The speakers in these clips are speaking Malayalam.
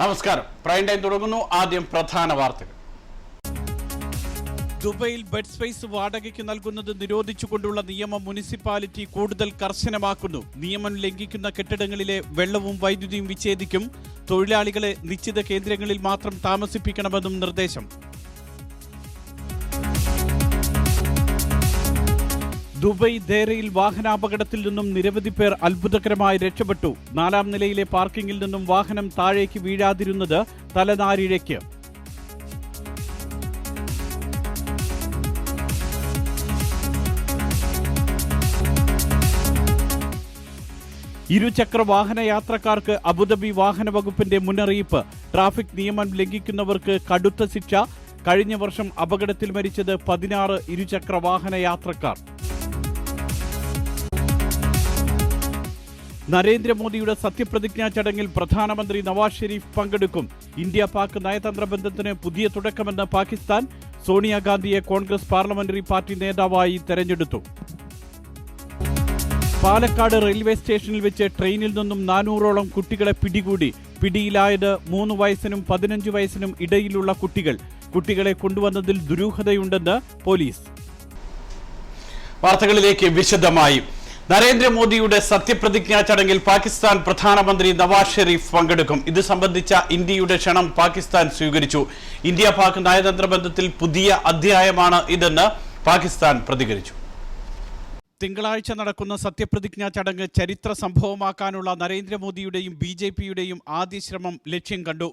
നമസ്കാരം. പ്രൈം ടൈം തുടങ്ങുന്നു. ആദ്യം പ്രധാന വാർത്തകൾ. ദുബൈയിൽ ബെഡ് സ്പേസ് വാടകയ്ക്ക് നൽകുന്നത് നിരോധിച്ചുകൊണ്ടുള്ള നിയമം മുനിസിപ്പാലിറ്റി കൂടുതൽ കർശനമാക്കുന്നു. നിയമം ലംഘിക്കുന്ന കെട്ടിടങ്ങളിലെ വെള്ളവും വൈദ്യുതിയും വിച്ഛേദിക്കും. തൊഴിലാളികളെ നിശ്ചിത കേന്ദ്രങ്ങളിൽ മാത്രം താമസിപ്പിക്കണമെന്നും നിർദ്ദേശം. ദുബൈ ദേരയിൽ വാഹനാപകടത്തിൽ നിന്നും നിരവധി പേർ അത്ഭുതകരമായി രക്ഷപ്പെട്ടു. 4-ാം നിലയിലെ പാർക്കിംഗിൽ നിന്നും വാഹനം താഴേക്ക് വീഴാതിരുന്നത് തലനാരിഴയ്ക്ക്. ഇരുചക്ര വാഹന യാത്രക്കാർക്ക് അബുദാബി വാഹന വകുപ്പിന്റെ മുന്നറിയിപ്പ്. ട്രാഫിക് നിയമം ലംഘിക്കുന്നവർക്ക് കടുത്ത ശിക്ഷ. കഴിഞ്ഞ വർഷം അപകടത്തിൽ മരിച്ചത് 16 ഇരുചക്ര വാഹന യാത്രക്കാർ. നരേന്ദ്രമോദിയുടെ സത്യപ്രതിജ്ഞാ ചടങ്ങിൽ പ്രധാനമന്ത്രി നവാസ് ഷെരീഫ് പങ്കെടുക്കും. ഇന്ത്യ പാക് നയതന്ത്ര ബന്ധത്തിന് പുതിയ തുടക്കമെന്ന് പാകിസ്ഥാൻ. സോണിയാഗാന്ധിയെ കോൺഗ്രസ് പാർലമെന്ററി പാർട്ടി നേതാവായി തെരഞ്ഞെടുത്തു. പാലക്കാട് റെയിൽവേ സ്റ്റേഷനിൽ വെച്ച് ട്രെയിനിൽ നിന്നും 400ഓളം കുട്ടികളെ പിടികൂടി. പിടിയിലായത് 3 വയസ്സിനും 15 വയസ്സിനും ഇടയിലുള്ള കുട്ടികൾ. കുട്ടികളെ കൊണ്ടുവന്നതിൽ ദുരൂഹതയുണ്ടെന്ന് പോലീസ്. വാർത്തകളിലേക്ക് വിശദമായി. നരേന്ദ്രമോദിയുടെ സത്യപ്രതിജ്ഞാ ചടങ്ങിൽ പാകിസ്ഥാൻ പ്രധാനമന്ത്രി നവാസ് ഷെരീഫ് പങ്കെടുക്കും. ഇത് സംബന്ധിച്ച ഇന്ത്യയുടെ ക്ഷണം പാകിസ്ഥാൻ സ്വീകരിച്ചു. ഇന്ത്യ പാക് നയതന്ത്ര ബന്ധത്തിൽ പുതിയ അധ്യായമാണ് ഇതെന്ന് പാകിസ്ഥാൻ പ്രതികരിച്ചു. തിങ്കളാഴ്ച നടക്കുന്ന സത്യപ്രതിജ്ഞാ ചടങ്ങ് ചരിത്ര സംഭവമാക്കാനുള്ള നരേന്ദ്രമോദിയുടെയും BJPയുടെയും ആദ്യ ശ്രമം ലക്ഷ്യം കണ്ടു.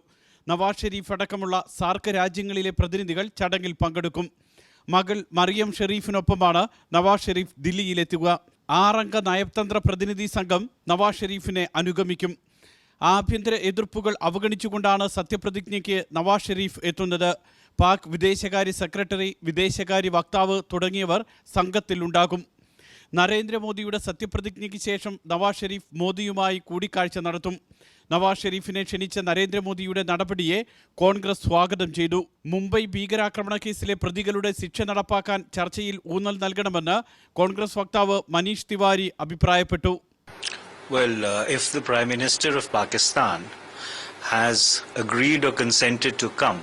നവാസ് ഷെരീഫ് അടക്കമുള്ള സാർക്ക് രാജ്യങ്ങളിലെ പ്രതിനിധികൾ ചടങ്ങിൽ പങ്കെടുക്കും. മകൾ മറിയം ഷെരീഫിനൊപ്പമാണ് നവാസ് ഷെരീഫ് ദില്ലിയിലെത്തുക. 6 അംഗ നയതന്ത്ര പ്രതിനിധി സംഘം നവാസ് ഷെരീഫിനെ അനുഗമിക്കും. ആഭ്യന്തര എതിർപ്പുകൾ അവഗണിച്ചുകൊണ്ടാണ് സത്യപ്രതിജ്ഞയ്ക്ക് നവാസ് ഷെരീഫ് എത്തുന്നത്. പാക് വിദേശകാര്യ സെക്രട്ടറി, വിദേശകാര്യ വക്താവ് തുടങ്ങിയവർ സംഘത്തിലുണ്ടാകും. നരേന്ദ്രമോദിയുടെ സത്യപ്രതിജ്ഞയ്ക്ക് ശേഷം നവാസ് ഷെരീഫ് മോദിയുമായി കൂടിക്കാഴ്ച നടത്തും. നവാസ് ഷെരീഫിനെ ക്ഷണിച്ച നരേന്ദ്രമോദിയുടെ നടപടിയെ കോൺഗ്രസ് സ്വാഗതം ചെയ്തു. മുംബൈ ഭീകരാക്രമണ കേസിലെ പ്രതികളുടെ ശിക്ഷ നടപ്പാക്കാൻ ചർച്ചയിൽ ഊന്നൽ നൽകണമെന്ന് കോൺഗ്രസ് വക്താവ് മനീഷ് തിവാരി അഭിപ്രായപ്പെട്ടു. If the Prime Minister of Pakistan has agreed or consented to come,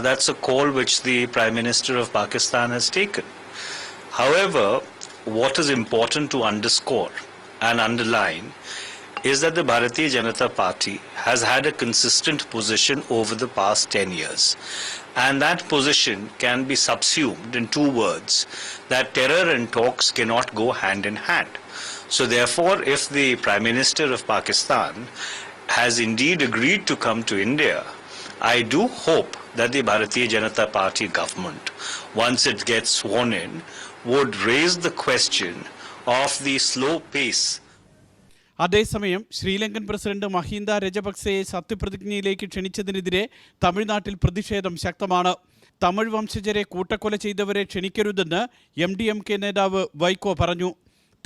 that's a call which the Prime Minister of Pakistan has taken. However, what is important to underscore and underline is that the Bharatiya Janata Party has had a consistent position over the past 10 years. And that position can be subsumed in 2 words, that terror and talks cannot go hand in hand. So therefore, if the Prime Minister of Pakistan has indeed agreed to come to India, I do hope that the Bharatiya Janata Party government, once it gets sworn in, would raise the question of the slow pace. അതേസമയം ശ്രീലങ്കൻ പ്രസിഡന്റ് മഹീന്ദ രജപക്സെയെ സത്യപ്രതിജ്ഞയിലേക്ക് ക്ഷണിച്ചതിനെതിരെ തമിഴ്നാട്ടിൽ പ്രതിഷേധം ശക്തമാണ്. തമിഴ് വംശജരെ കൂട്ടക്കൊല ചെയ്തവരെ ക്ഷണിക്കരുതെന്ന് MDMK നേതാവ് വൈക്കോ പറഞ്ഞു.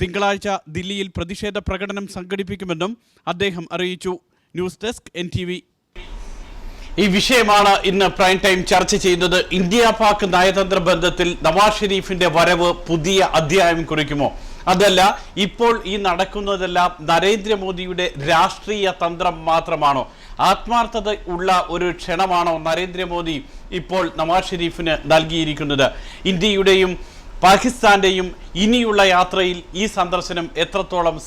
തിങ്കളാഴ്ച ദില്ലിയിൽ പ്രതിഷേധ പ്രകടനം സംഘടിപ്പിക്കുമെന്നും അദ്ദേഹം അറിയിച്ചു. News desk NTV. ഈ വിഷയമാണ് ഇന്ന് പ്രൈം ടൈം ചർച്ച ചെയ്യുന്നത്. ഇന്ത്യ പാക് നയതന്ത്ര ബന്ധത്തിൽ നവാസ് ഷെരീഫിന്റെ വരവ് പുതിയ അധ്യായം കുറിക്കുമോ? അതല്ല, ഇപ്പോൾ ഈ നടക്കുന്നതെല്ലാം നരേന്ദ്രമോദിയുടെ രാഷ്ട്രീയ തന്ത്രം മാത്രമാണോ? ആത്മാർത്ഥത ഉള്ള ഒരു ക്ഷണമാണോ നരേന്ദ്രമോദി ഇപ്പോൾ നവാസ് ഷെരീഫിന് നൽകിയിരിക്കുന്നത്? ഇന്ത്യയുടെയും പാകിസ്ഥാന്റെയും ഇനിയുള്ള യാത്രയിൽ ഈ സന്ദർശനം എത്രത്തോളം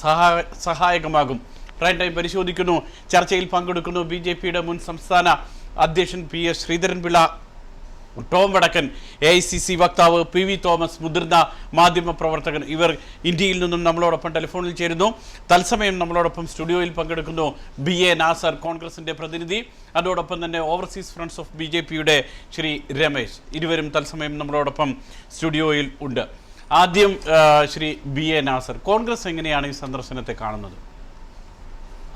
സഹായകമാകും? പ്രൈം ടൈം പരിശോധിക്കുന്നു. ചർച്ചയിൽ പങ്കെടുക്കുന്നു BJPയുടെ മുൻ സംസ്ഥാന അധ്യക്ഷൻ PS ശ്രീധരൻപിള്ള, ടോം വടക്കൻ, AICC വക്താവ് PV തോമസ്, മുതിർന്ന മാധ്യമ പ്രവർത്തകൻ. ഇവർ ഇന്ത്യയിൽ നിന്നും നമ്മളോടൊപ്പം ടെലിഫോണിൽ ചേരുന്നു. തത്സമയം നമ്മളോടൊപ്പം സ്റ്റുഡിയോയിൽ പങ്കെടുക്കുന്നു BA നാസർ, കോൺഗ്രസിന്റെ പ്രതിനിധി. അതോടൊപ്പം തന്നെ ഓവർസീസ് ഫ്രണ്ട്സ് ഓഫ് BJPയുടെ ശ്രീ രമേശ്. ഇരുവരും തത്സമയം നമ്മളോടൊപ്പം സ്റ്റുഡിയോയിൽ ഉണ്ട്. ആദ്യം ശ്രീ BA നാസർ, കോൺഗ്രസ് എങ്ങനെയാണ് ഈ സന്ദർശനത്തെ കാണുന്നത്?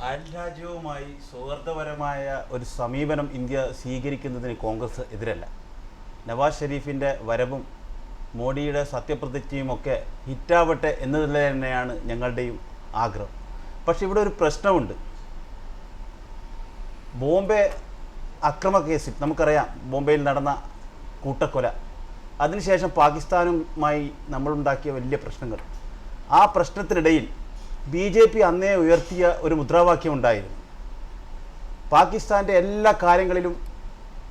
അയൽരാജ്യവുമായി സൗഹൃദപരമായ ഒരു സമീപനം ഇന്ത്യ സ്വീകരിക്കുന്നതിന് കോൺഗ്രസ് എതിരല്ല. നവാസ് ഷെരീഫിൻ്റെ വരവും മോഡിയുടെ സത്യപ്രതിജ്ഞയുമൊക്കെ ഹിറ്റാവട്ടെ എന്നതിൽ തന്നെയാണ് ഞങ്ങളുടെയും ആഗ്രഹം. പക്ഷെ ഇവിടെ ഒരു പ്രശ്നമുണ്ട്. ബോംബെ അക്രമ കേസിൽ നമുക്കറിയാം, ബോംബെയിൽ നടന്ന കൂട്ടക്കൊല, അതിനുശേഷം പാകിസ്ഥാനുമായി നമ്മളുണ്ടാക്കിയ വലിയ പ്രശ്നങ്ങൾ. ആ പ്രശ്നത്തിനിടയിൽ BJP അന്നേ ഉയർത്തിയ ഒരു മുദ്രാവാക്യം ഉണ്ടായിരുന്നു. പാകിസ്ഥാൻ്റെ എല്ലാ കാര്യങ്ങളിലും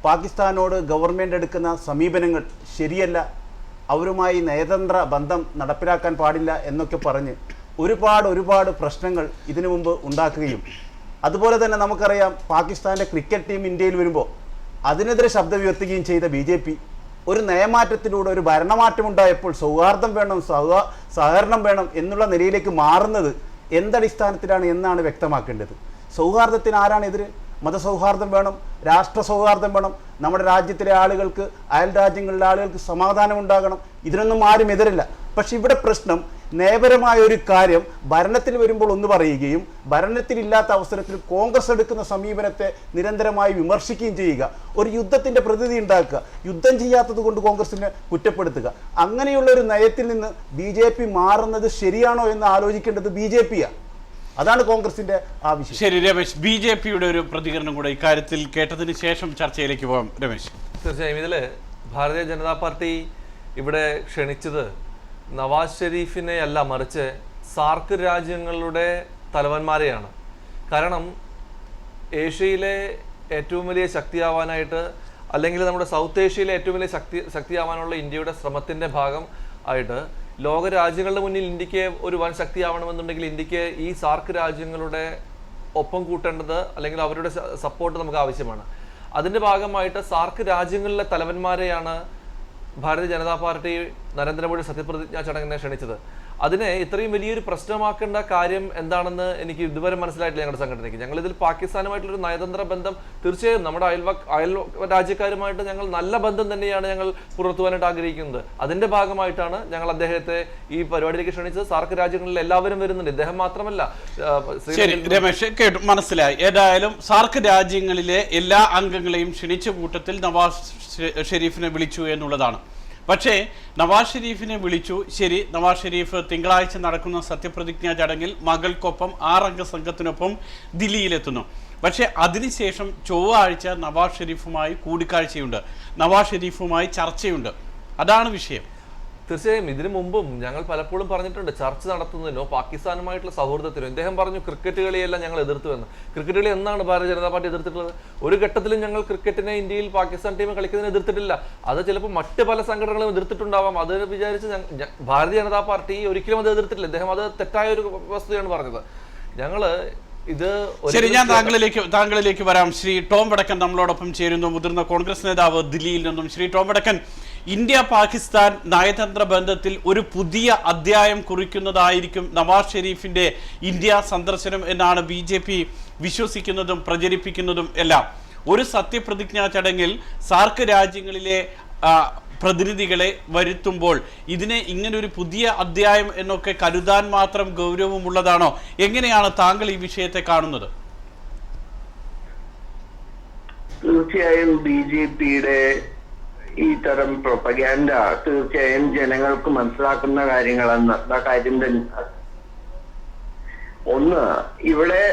പാകിസ്ഥാനോട് ഗവൺമെൻറ് എടുക്കുന്ന സമീപനങ്ങൾ ശരിയല്ല, അവരുമായി നയതന്ത്ര ബന്ധം നടപ്പിലാക്കാൻ പാടില്ല എന്നൊക്കെ പറഞ്ഞ് ഒരുപാട് പ്രശ്നങ്ങൾ ഇതിനു മുമ്പ് ഉണ്ടാക്കുകയും അതുപോലെ തന്നെ നമുക്കറിയാം പാകിസ്ഥാൻ്റെ ക്രിക്കറ്റ് ടീം ഇന്ത്യയിൽ വരുമ്പോൾ അതിനെതിരെ ശബ്ദമുയർത്തുകയും ചെയ്ത BJP ഒരു നയമാറ്റത്തിലൂടെ ഒരു ഭരണമാറ്റമുണ്ടായപ്പോൾ സൗഹാർദ്ദം വേണം, സഹകരണം വേണം എന്നുള്ള നിലയിലേക്ക് മാറുന്നത് എന്തടിസ്ഥാനത്തിലാണ് എന്നാണ് വ്യക്തമാക്കേണ്ടത്. സൗഹാർദ്ദത്തിന് ആരാണ് എതിര്? മതസൗഹാർദ്ദം വേണം, രാഷ്ട്ര സൗഹാർദ്ദം വേണം, നമ്മുടെ രാജ്യത്തിലെ ആളുകൾക്ക് അയൽ രാജ്യങ്ങളിലെ ആളുകൾക്ക് സമാധാനം ഉണ്ടാകണം, ഇതിനൊന്നും ആരും എതിരല്ല. പക്ഷെ ഇവിടെ പ്രശ്നം നയപരമായ ഒരു കാര്യം ഭരണത്തിൽ വരുമ്പോൾ ഒന്ന് പറയുകയും ഭരണത്തിലില്ലാത്ത അവസരത്തിൽ കോൺഗ്രസ് എടുക്കുന്ന സമീപനത്തെ നിരന്തരമായി വിമർശിക്കുകയും ചെയ്യുക, ഒരു യുദ്ധത്തിൻ്റെ പ്രതീതി ഉണ്ടാക്കുക, യുദ്ധം ചെയ്യാത്തത് കൊണ്ട് കോൺഗ്രസിനെ കുറ്റപ്പെടുത്തുക, അങ്ങനെയുള്ള ഒരു നയത്തിൽ നിന്ന് BJP മാറുന്നത് ശരിയാണോ എന്ന് ആലോചിക്കേണ്ടത് BJP-യാണ്. അതാണ് കോൺഗ്രസിന്റെ ആവശ്യം. ശരി രമേശ്, BJP-യുടെ ഒരു പ്രതികരണം കൂടെ ഇക്കാര്യത്തിൽ കേട്ടതിന് ശേഷം ചർച്ചയിലേക്ക് പോകാം. രമേശ്, തീർച്ചയായും ഇതില് ഭാരതീയ ജനതാ പാർട്ടി ഇവിടെ ക്ഷണിച്ചത് നവാസ് ഷെരീഫിനെ അല്ല, മറിച്ച് സാർക്ക് രാജ്യങ്ങളുടെ തലവന്മാരെയാണ്. കാരണം ഏഷ്യയിലെ ഏറ്റവും വലിയ ശക്തിയാവാനായിട്ട്, അല്ലെങ്കിൽ നമ്മുടെ സൗത്ത് ഏഷ്യയിലെ ഏറ്റവും വലിയ ശക്തിയാവാനുള്ള ഇന്ത്യയുടെ ശ്രമത്തിൻ്റെ ഭാഗം ആയിട്ട് ലോക രാജ്യങ്ങളുടെ മുന്നിൽ ഇന്ത്യക്ക് ഒരു വൻ ശക്തിയാവണമെന്നുണ്ടെങ്കിൽ ഇന്ത്യക്ക് ഈ സാർക്ക് രാജ്യങ്ങളുടെ ഒപ്പം കൂട്ടേണ്ടത് അല്ലെങ്കിൽ അവരുടെ സപ്പോർട്ട് നമുക്ക് ആവശ്യമാണ്. അതിൻ്റെ ഭാഗമായിട്ട് സാർക്ക് രാജ്യങ്ങളിലെ തലവന്മാരെയാണ് ഭാരതീയ ജനതാ പാർട്ടി നരേന്ദ്രമോദി സത്യപ്രതിജ്ഞാ ചടങ്ങിനെ ക്ഷണിച്ചത്. അതിനെ ഇത്രയും വലിയൊരു പ്രശ്നമാക്കേണ്ട കാര്യം എന്താണെന്ന് എനിക്ക് ഇതുവരെ മനസ്സിലായിട്ടില്ല ഞങ്ങളുടെ സംഘടനയ്ക്ക്. ഞങ്ങളിതിൽ പാകിസ്ഥാനുമായിട്ടുള്ളൊരു നയതന്ത്ര ബന്ധം തീർച്ചയായും നമ്മുടെ അയൽ രാജ്യക്കാരുമായിട്ട് ഞങ്ങൾ നല്ല ബന്ധം തന്നെയാണ് ഞങ്ങൾ പുലർത്തുവാനായിട്ട് ആഗ്രഹിക്കുന്നത്. അതിന്റെ ഭാഗമായിട്ടാണ് ഞങ്ങൾ അദ്ദേഹത്തെ ഈ പരിപാടിയിലേക്ക് ക്ഷണിച്ചത്. സാർക്ക് രാജ്യങ്ങളിൽ എല്ലാവരും വരുന്നുണ്ട്, ഇദ്ദേഹം മാത്രമല്ല. രമേശ് കേട്ടു, മനസ്സിലായി. ഏതായാലും സാർക്ക് രാജ്യങ്ങളിലെ എല്ലാ അംഗങ്ങളെയും ക്ഷണിച്ച കൂട്ടത്തിൽ നവാസ് ഷെരീഫിനെ വിളിച്ചു എന്നുള്ളതാണ്. പക്ഷേ നവാസ് ഷെരീഫിനെ വിളിച്ചു, ശരി. നവാസ് ഷെരീഫ് തിങ്കളാഴ്ച നടക്കുന്ന സത്യപ്രതിജ്ഞാ ചടങ്ങിൽ മകൾക്കൊപ്പം 6 അംഗ സംഘത്തിനൊപ്പം ദില്ലിയിലെത്തുന്നു. പക്ഷേ അതിനുശേഷം ചൊവ്വാഴ്ച നവാസ് ഷെരീഫുമായി കൂടിക്കാഴ്ചയുണ്ട്, നവാസ് ഷെരീഫുമായി ചർച്ചയുണ്ട്. അതാണ് വിഷയം. തീർച്ചയായും ഇതിനു മുമ്പും ഞങ്ങൾ പലപ്പോഴും പറഞ്ഞിട്ടുണ്ട്, ചർച്ച നടത്തുന്നതിനോ പാകിസ്ഥാനുമായിട്ടുള്ള സൗഹൃദത്തിനോ. ഇദ്ദേഹം പറഞ്ഞു ക്രിക്കറ്റ് കളിയെല്ലാം ഞങ്ങൾ എതിർത്തുവെന്ന്. ക്രിക്കറ്റ് കളി എന്നാണ് ഭാരതീയ ജനതാ പാർട്ടി എതിർത്തിട്ടുള്ളത്? ഒരു ഘട്ടത്തിലും ഞങ്ങൾ ക്രിക്കറ്റിനെ ഇന്ത്യയിൽ പാകിസ്ഥാൻ ടീം കളിക്കുന്നതിന് എതിർത്തിട്ടില്ല. അത് ചിലപ്പോൾ മറ്റ് പല സംഘടനകളും എതിർത്തിട്ടുണ്ടാവാം. അത് വിചാരിച്ച് ഭാരതീയ ജനതാ പാർട്ടി ഒരിക്കലും അത് എതിർത്തിട്ടില്ല. ഇദ്ദേഹം അത് തെറ്റായ ഒരു വസ്തുതയാണ് പറഞ്ഞത്. ഞങ്ങള് ഇത് ശരി, ഞാൻ താങ്കളിലേക്ക് വരാം. ശ്രീ ടോം വടക്കൻ നമ്മളോടൊപ്പം ചേരുന്നു, മുതിർന്ന കോൺഗ്രസ് നേതാവ് ദില്ലിയിൽ നിന്നും. ശ്രീ ടോം വടക്കൻ, ഇന്ത്യ പാകിസ്ഥാൻ നയതന്ത്ര ബന്ധത്തിൽ ഒരു പുതിയ അധ്യായം കുറിക്കുന്നതായിരിക്കും നവാസ് ഷെരീഫിന്റെ ഇന്ത്യ സന്ദർശനം എന്നാണ് BJP വിശ്വസിക്കുന്നതും പ്രചരിപ്പിക്കുന്നതും എല്ലാം. ഒരു സത്യപ്രതിജ്ഞാ ചടങ്ങിൽ സാർക്ക് രാജ്യങ്ങളിലെ പ്രതിനിധികളെ വരുത്തുമ്പോൾ ഇതിനെ ഇങ്ങനൊരു പുതിയ അധ്യായം എന്നൊക്കെ കരുതാൻ മാത്രം ഗൗരവമുള്ളതാണോ? എങ്ങനെയാണ് താങ്കൾ ഈ വിഷയത്തെ കാണുന്നത്? തീർച്ചയായും BJP-യുടെ ഈ തരം പ്രൊപ്പഗാൻഡ തീർച്ചയായും ജനങ്ങൾക്ക് മനസ്സിലാക്കുന്ന കാര്യങ്ങളെന്ന കാര്യം തന്നെ. ഒന്ന്, ഇവിടെ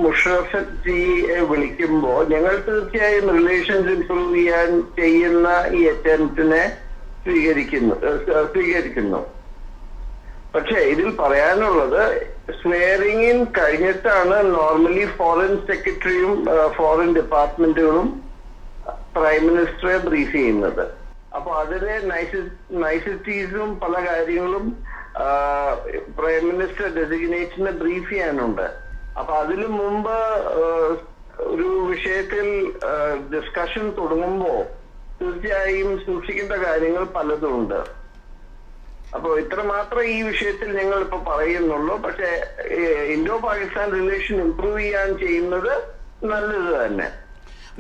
മുഷറഫിയെ വിളിക്കുമ്പോൾ ഞങ്ങൾ തീർച്ചയായും റിലേഷൻസ് ഇംപ്രൂവ് ചെയ്യാൻ ചെയ്യുന്ന ഈ അറ്റംപ്റ്റിനെ സ്വീകരിക്കുന്നു. പക്ഷെ ഇതിൽ പറയാനുള്ളത്, സ്വെയറിംഗ് ഇൻ കഴിഞ്ഞിട്ടാണ് നോർമലി ഫോറിൻ സെക്രട്ടറിയും ഫോറിൻ ഡിപ്പാർട്ട്മെന്റുകളും പ്രൈം മിനിസ്റ്ററെ ബ്രീഫ് ചെയ്യുന്നത്. അപ്പൊ അതിലെ നൈസിറ്റീസും പല കാര്യങ്ങളും പ്രൈം മിനിസ്റ്റർ ഡെസിഗ്നേഷനെ ബ്രീഫ് ചെയ്യാനുണ്ട്. അപ്പൊ അതിനു മുമ്പ് ഒരു വിഷയത്തിൽ ഡിസ്കഷൻ തുടങ്ങുമ്പോൾ തീർച്ചയായും സൂക്ഷിക്കേണ്ട കാര്യങ്ങൾ പലതും ഉണ്ട്. അപ്പോൾ ഇത്ര മാത്രമേ ഈ വിഷയത്തിൽ ഞങ്ങൾ ഇപ്പൊ പറയുന്നുള്ളൂ. പക്ഷെ ഇൻഡോ പാകിസ്ഥാൻ റിലേഷൻ ഇംപ്രൂവ് ചെയ്യാൻ ചെയ്യുന്നത് നല്ലത് തന്നെ.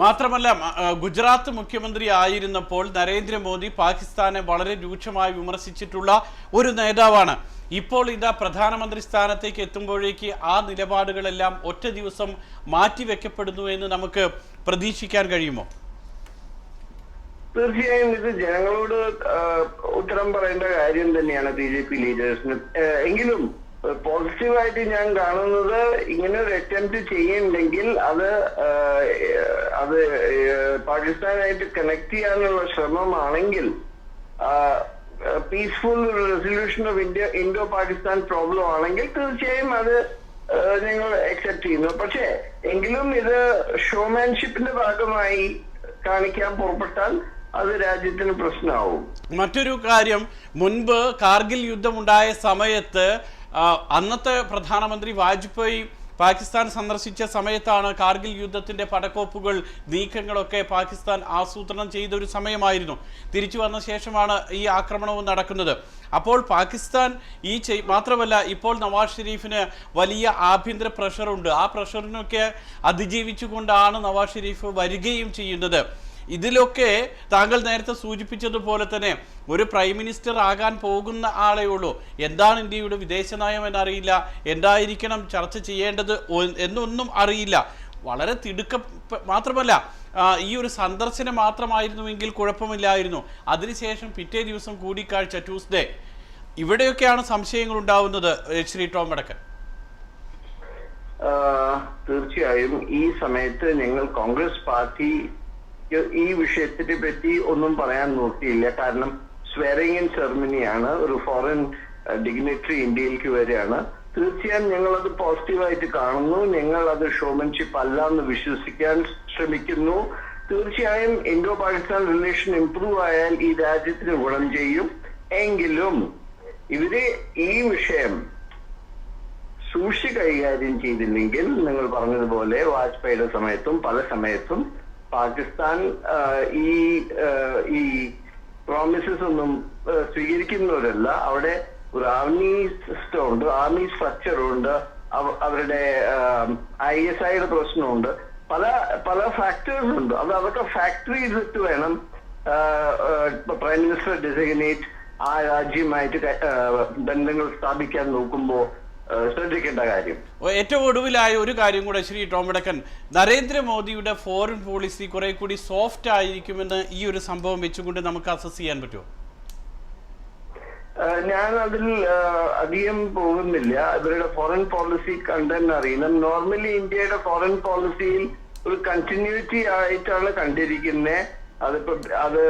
മാത്രമല്ല, ഗുജറാത്ത് മുഖ്യമന്ത്രി ആയിരുന്നപ്പോൾ നരേന്ദ്രമോദി പാകിസ്ഥാനെ വളരെ രൂക്ഷമായി വിമർശിച്ചിട്ടുള്ള ഒരു നേതാവാണ്. ഇപ്പോൾ ഇതാ പ്രധാനമന്ത്രി സ്ഥാനത്തേക്ക് എത്തുമ്പോഴേക്ക് ആ നിലപാടുകളെല്ലാം ഒറ്റ ദിവസം മാറ്റിവെക്കപ്പെടുന്നു എന്ന് നമുക്ക് പ്രതീക്ഷിക്കാൻ കഴിയുമോ? തീർച്ചയായും ഇത് ജനങ്ങളോട് ഉത്തരം പറയേണ്ട കാര്യം തന്നെയാണ് BJP ലീഡേഴ്സിന്. എങ്കിലും പോസിറ്റീവായിട്ട് ഞാൻ കാണുന്നത്, ഇങ്ങനെ ഒരു അറ്റംപ്റ്റ് ചെയ്യുന്നുണ്ടെങ്കിൽ അത് പാകിസ്ഥാനായിട്ട് കണക്ട് ചെയ്യാനുള്ള ശ്രമമാണെങ്കിൽ, peaceful resolution of Indo Pakistan problem ആണെങ്കിൽ തീർച്ചയായും അത് ഞങ്ങൾ അക്സെപ്റ്റ് ചെയ്യുന്നു. പക്ഷേ എങ്കിലും ഇത് ഷോമാൻഷിപ്പിന്റെ ഭാഗമായി കാണിക്കാൻ പുറപ്പെട്ടാൽ അത് രാജ്യത്തിന് പ്രശ്നമാവും. മറ്റൊരു കാര്യം, മുൻപ് കാർഗിൽ യുദ്ധമുണ്ടായ സമയത്ത് അന്നത്തെ പ്രധാനമന്ത്രി വാജ്പേയി പാകിസ്ഥാൻ സന്ദർശിച്ച സമയത്താണ് കാർഗിൽ യുദ്ധത്തിന്റെ പടക്കോപ്പുകൾ നീക്കങ്ങളൊക്കെ പാകിസ്ഥാൻ ആസൂത്രണം ചെയ്ത ഒരു സമയമായിരുന്നു. തിരിച്ചു വന്ന ശേഷമാണ് ഈ ആക്രമണവും നടക്കുന്നത്. അപ്പോൾ പാകിസ്ഥാൻ മാത്രമല്ല, ഇപ്പോൾ നവാസ് ഷെരീഫിന് വലിയ ആഭ്യന്തര പ്രഷറുണ്ട്. ആ പ്രഷറിനൊക്കെ അതിജീവിച്ചുകൊണ്ടാണ് നവാസ് ഷെരീഫ് വരികയും ചെയ്യുന്നത്. ഇതിലൊക്കെ താങ്കൾ നേരത്തെ സൂചിപ്പിച്ചതുപോലെ തന്നെ ഒരു പ്രൈം മിനിസ്റ്റർ ആകാൻ പോകുന്ന ആളേ ഉള്ളൂ. എന്താണ് ഇന്ത്യയുടെ വിദേശ നയം എന്നറിയില്ല, എന്തായിരിക്കണം ചർച്ച ചെയ്യേണ്ടത് എന്നൊന്നും അറിയില്ല. വളരെ മാത്രമല്ല, ഈ ഒരു സന്ദർശനം മാത്രമായിരുന്നുവെങ്കിൽ കുഴപ്പമില്ലായിരുന്നു. അതിനുശേഷം പിറ്റേ ദിവസം കൂടിക്കാഴ്ച, ട്യൂസ്ഡേ, ഇവിടെയൊക്കെയാണ് സംശയങ്ങൾ ഉണ്ടാവുന്നത്. ശ്രീ ടോം വടക്കൻ. തീർച്ചയായും ഈ സമയത്ത് ഞങ്ങൾ കോൺഗ്രസ് പാർട്ടി ഈ വിഷയത്തിനെ പറ്റി ഒന്നും പറയാൻ നോക്കിയില്ല. കാരണം സ്വെയറിംഗ് ഇൻ സെറമണിയാണ്, ഒരു ഫോറിൻ ഡിഗ്നിറ്ററി ഇന്ത്യയിലേക്ക് വരികയാണ്. തീർച്ചയായും ഞങ്ങൾ അത് പോസിറ്റീവായിട്ട് കാണുന്നു. ഞങ്ങൾ അത് ഷോമൻഷിപ്പ് അല്ല എന്ന് വിശ്വസിക്കാൻ ശ്രമിക്കുന്നു. തീർച്ചയായും ഇൻഡോ പാകിസ്ഥാൻ റിലേഷൻ ഇംപ്രൂവ് ആയാൽ ഈ രാജ്യത്തിന് ഗുണം ചെയ്യും. എങ്കിലും ഇവര് ഈ വിഷയം സൂക്ഷിച്ച് കൈകാര്യം ചെയ്തില്ലെങ്കിൽ, നിങ്ങൾ പറഞ്ഞതുപോലെ വാജ്പേയിയുടെ സമയത്തും പല സമയത്തും പാകിസ്ഥാൻ ഈ പ്രോമിസസ് ഒന്നും സ്വീകരിക്കുന്നവരല്ല. അവിടെ ഒരു ആർമി സിസ്റ്റം ഉണ്ട്, ആർമി സ്ട്രക്ചർ ഉണ്ട്, അവരുടെ ISIയുടെ പ്രശ്നമുണ്ട്, പല പല ഫാക്ടേഴ്സ് ഉണ്ട്. അതൊക്കെ ഫാക്ടറി ചെയ്തിട്ട് വേണം പ്രൈം മിനിസ്റ്റർ ഡെസിഗ്നേറ്റ് ആ രാജ്യമായിട്ട് ബന്ധങ്ങൾ സ്ഥാപിക്കാൻ നോക്കുമ്പോൾ ശ്രദ്ധിക്കേണ്ട കാര്യം. ഏറ്റവും ഒടുവിലായ ഒരു കാര്യം കൂടെ ശ്രീ ടോം വടക്കൻ, നരേന്ദ്രമോദിയുടെ ഫോറിൻ പോളിസി കുറെ കൂടി സോഫ്റ്റ് ആയിരിക്കുമെന്ന് ഈ ഒരു സംഭവം വെച്ചുകൊണ്ട് നമുക്ക് അസസ് ചെയ്യാൻ പറ്റുമോ? ഞാൻ അതിൽ അധികം പോകുന്നില്ല. ഇവരുടെ ഫോറിൻ പോളിസി കണ്ടെന്ന് അറിയണം. നോർമലി ഇന്ത്യയുടെ ഫോറിൻ പോളിസിയിൽ ഒരു കണ്ടിന്യൂറ്റി ആയിട്ടാണ് കണ്ടിരിക്കുന്നത്. അത്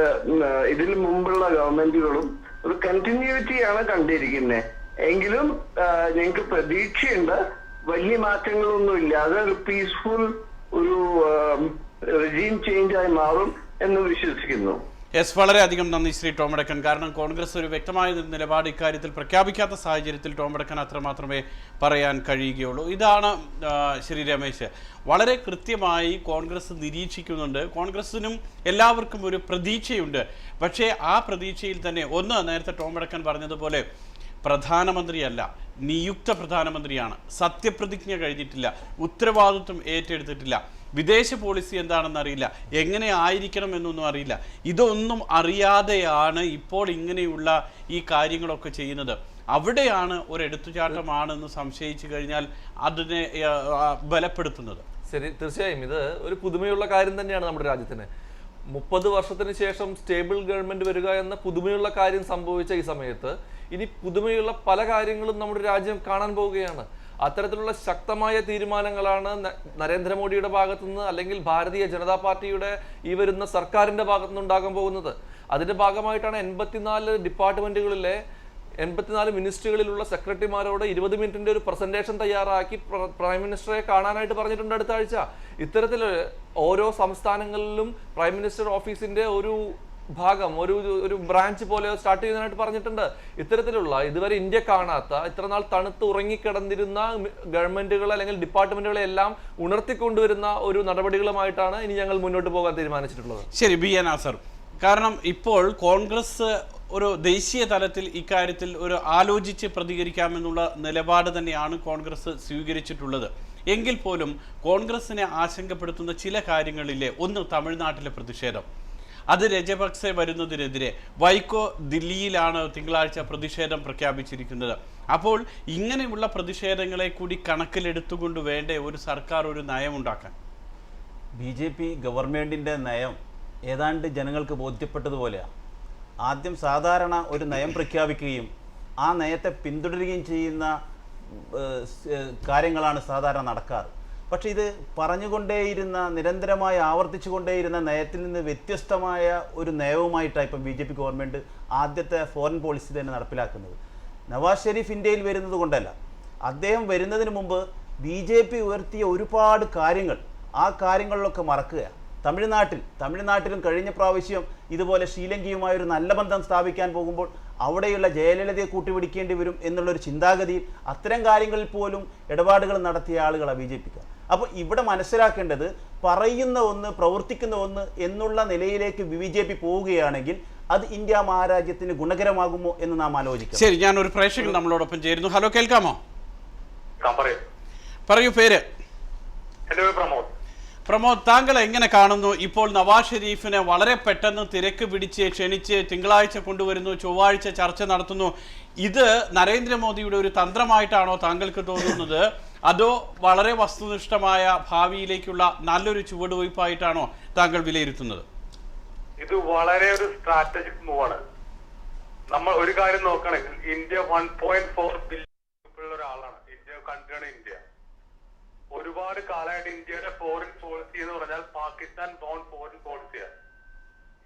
ഇതിൽ മുമ്പുള്ള ഗവൺമെന്റുകളും ഒരു കണ്ടിന്യൂറ്റിയാണ് കണ്ടിരിക്കുന്നത്. എങ്കിലും ഞങ്ങൾക്ക് പ്രതീക്ഷയുണ്ട് വലിയ മാറ്റങ്ങളൊന്നും ഇല്ലാതെ ഒരു പീസ്ഫുൾ ഒരു റെജീം ചേഞ്ച് ആയി മാറും എന്ന് വിശ്വസിക്കുന്നു. യെസ്, വളരെയധികം നന്ദി ശ്രീ ടോം വടക്കൻ. കാരണം കോൺഗ്രസ് ഒരു വ്യക്തമായ നിലപാട് ഇക്കാര്യത്തിൽ പ്രഖ്യാപിക്കാത്ത സാഹചര്യത്തിൽ ടോം വടക്കൻ അത്രമാത്രമേ പറയാൻ കഴിയുകയുള്ളൂ. ഇതാണ് ശ്രീ രമേശ്, വളരെ കൃത്യമായി കോൺഗ്രസ് നിരീക്ഷിക്കുന്നുണ്ട്. കോൺഗ്രസിനും എല്ലാവർക്കും ഒരു പ്രതീക്ഷയുണ്ട്. പക്ഷേ ആ പ്രതീക്ഷയിൽ തന്നെ നേരത്തെ ടോം വടക്കൻ പറഞ്ഞതുപോലെ പ്രധാനമന്ത്രിയല്ല, നിയുക്ത പ്രധാനമന്ത്രിയാണ്. സത്യപ്രതിജ്ഞ കഴിഞ്ഞിട്ടില്ല, ഉത്തരവാദിത്വം ഏറ്റെടുത്തിട്ടില്ല, വിദേശ പോളിസി എന്താണെന്ന് അറിയില്ല, എങ്ങനെ ആയിരിക്കണം എന്നൊന്നും അറിയില്ല. ഇതൊന്നും അറിയാതെയാണ് ഇപ്പോൾ ഇങ്ങനെയുള്ള ഈ കാര്യങ്ങളൊക്കെ ചെയ്യുന്നത്. അവിടെയാണ് ഒരു എടുത്തുചാട്ടമാണെന്ന് സംശയിച്ചു കഴിഞ്ഞാൽ അതിനെ ബലപ്പെടുത്തുന്നത്. ശരി, തീർച്ചയായും ഇത് ഒരു പുതുമയുള്ള കാര്യം തന്നെയാണ് നമ്മുടെ രാജ്യത്തിന്. 30 വർഷത്തിന് ശേഷം സ്റ്റേബിൾ ഗവൺമെന്റ് വരിക എന്ന പുതുമയുള്ള കാര്യം സംഭവിച്ച ഈ സമയത്ത് ഇനി പുതുമയുള്ള പല കാര്യങ്ങളും നമ്മുടെ രാജ്യം കാണാൻ പോവുകയാണ്. അത്തരത്തിലുള്ള ശക്തമായ തീരുമാനങ്ങളാണ് നരേന്ദ്രമോദിയുടെ ഭാഗത്തുനിന്ന് അല്ലെങ്കിൽ ഭാരതീയ ജനതാ പാർട്ടിയുടെ ഈ വരുന്ന സർക്കാരിന്റെ ഭാഗത്തുനിന്ന് ഉണ്ടാകാൻ പോകുന്നത്. അതിന്റെ ഭാഗമായിട്ടാണ് 84 ഡിപ്പാർട്ട്മെന്റുകളിലെ 84 മിനിസ്ട്രികളിലുള്ള സെക്രട്ടറിമാരോട് 20 മിനിറ്റിന്റെ ഒരു പ്രസന്റേഷൻ തയ്യാറാക്കി പ്രൈം മിനിസ്റ്ററെ കാണാനായിട്ട് പറഞ്ഞിട്ടുണ്ട് അടുത്ത ആഴ്ച. ഇത്തരത്തിൽ ഓരോ സംസ്ഥാനങ്ങളിലും പ്രൈം മിനിസ്റ്റർ ഓഫീസിന്റെ ഒരു ഭാഗം ഒരു ബ്രാഞ്ച് പോലെ സ്റ്റാർട്ട് ചെയ്യുന്നതിനായിട്ട് പറഞ്ഞിട്ടുണ്ട്. ഇത്തരത്തിലുള്ള ഇതുവരെ ഇന്ത്യ കാണാത്ത ഇത്രനാൾ തണുത്ത് ഉറങ്ങിക്കിടന്നിരുന്ന ഗവൺമെന്റുകൾ അല്ലെങ്കിൽ ഡിപ്പാർട്ട്മെന്റുകളെ എല്ലാം ഉണർത്തിക്കൊണ്ടുവരുന്ന ഒരു നടപടികളുമായിട്ടാണ് ഇനി ഞങ്ങൾ മുന്നോട്ട് പോകാൻ തീരുമാനിച്ചിട്ടുള്ളത്. ശരി, BN നാസർ, കാരണം ഇപ്പോൾ കോൺഗ്രസ് ഒരു ദേശീയ തലത്തിൽ ഇക്കാര്യത്തിൽ ഒരു ആലോചിച്ച് പ്രതികരിക്കാമെന്നുള്ള നിലപാട് തന്നെയാണ് കോൺഗ്രസ് സ്വീകരിച്ചിട്ടുള്ളത്. എങ്കിൽ പോലും കോൺഗ്രസിനെ ആശങ്കപ്പെടുത്തുന്ന ചില കാര്യങ്ങളിലെ ഒന്ന് തമിഴ്നാട്ടിലെ പ്രതിഷേധം. അത് രജപക്സെ വരുന്നതിനെതിരെ വൈക്കോ ദില്ലിയിലാണ് തിങ്കളാഴ്ച പ്രതിഷേധം പ്രഖ്യാപിച്ചിരിക്കുന്നത്. അപ്പോൾ ഇങ്ങനെയുള്ള പ്രതിഷേധങ്ങളെ കൂടി കണക്കിലെടുത്തുകൊണ്ട് വേണ്ടേ ഒരു സർക്കാർ ഒരു നയമുണ്ടാക്കാൻ? BJP ഗവൺമെൻറ്റിൻ്റെ നയം ഏതാണ്ട് ജനങ്ങൾക്ക് ബോധ്യപ്പെട്ടതുപോലെയാണ്. ആദ്യം സാധാരണ ഒരു നയം പ്രഖ്യാപിക്കുകയും ആ നയത്തെ പിന്തുടരുകയും ചെയ്യുന്ന കാര്യങ്ങളാണ് സാധാരണ നടക്കാറ്. പക്ഷേ ഇത് പറഞ്ഞുകൊണ്ടേയിരുന്ന, നിരന്തരമായി ആവർത്തിച്ചുകൊണ്ടേയിരുന്ന നയത്തിൽ നിന്ന് വ്യത്യസ്തമായ ഒരു നയവുമായിട്ടാണ് ഇപ്പം BJP ഗവൺമെൻറ് ആദ്യത്തെ ഫോറിൻ പോളിസി തന്നെ നടപ്പിലാക്കുന്നത്. നവാസ് ഷെരീഫ് ഇന്ത്യയിൽ വരുന്നത് കൊണ്ടല്ല, അദ്ദേഹം വരുന്നതിന് മുമ്പ് BJP ഉയർത്തിയ ഒരുപാട് കാര്യങ്ങൾ, ആ കാര്യങ്ങളിലൊക്കെ മറക്കുക. തമിഴ്നാട്ടിലും കഴിഞ്ഞ പ്രാവശ്യം ഇതുപോലെ ശ്രീലങ്കയുമായൊരു നല്ല ബന്ധം സ്ഥാപിക്കാൻ പോകുമ്പോൾ അവിടെയുള്ള ജയലളിതയെ കൂട്ടുപിടിക്കേണ്ടി വരും എന്നുള്ളൊരു ചിന്താഗതിയിൽ അത്തരം കാര്യങ്ങളിൽ പോലും ഇടപാടുകൾ നടത്തിയ ആളുകളാണ് BJP. അപ്പോൾ ഇവിടെ മനസ്സിലാക്കേണ്ടത് പറയുന്ന ഒന്ന് പ്രവർത്തിക്കുന്ന ഒന്ന് എന്നുള്ള നിലയിലേക്ക് BJP പോവുകയാണെങ്കിൽ അത് ഇന്ത്യ മഹാരാജ്യത്തിന് ഗുണകരമാകുമോ എന്ന് നാം ആലോചിക്കാം. ശരി, ഞാൻ ഒരു പ്രേക്ഷകൻ നമ്മളോടൊപ്പം ചേരുന്നു. ഹലോ, കേൾക്കാമോ? പറയൂ, പേര്? പ്രമോദ്, താങ്കൾ എങ്ങനെ കാണുന്നു? ഇപ്പോൾ നവാസ് ഷെരീഫിനെ വളരെ പെട്ടെന്ന് തിരക്ക് പിടിച്ച് ക്ഷണിച്ച് തിങ്കളാഴ്ച കൊണ്ടുവരുന്നു, ചൊവ്വാഴ്ച ചർച്ച നടത്തുന്നു. ഇത് നരേന്ദ്രമോദിയുടെ ഒരു തന്ത്രമായിട്ടാണോ താങ്കൾക്ക് തോന്നുന്നത്, അതോ വളരെ വസ്തുനിഷ്ഠമായ ഭാവിയിലേക്കുള്ള നല്ലൊരു ചുവടുവയ്പായിട്ടാണോ താങ്കൾ വിലയിരുത്തുന്നത്? ഇത് വളരെ ഒരു സ്ട്രാറ്റജിക് മൂവാണ്. നമ്മൾ ഒരു കാര്യം നോക്കണമെങ്കിൽ ഇന്ത്യ 1.4 ബില്യൺ പീപ്പിളുള്ള ഒരാളാണ്. കൺട്രിയാണ് ഇന്ത്യ. ഒരുപാട് കാലമായിട്ട് ഇന്ത്യയുടെ ഫോറിൻ പോളിസി എന്ന് പറഞ്ഞാൽ പാകിസ്ഥാൻ ബൗണ്ട് ഫോറിൻ പോളിസിയാണ്.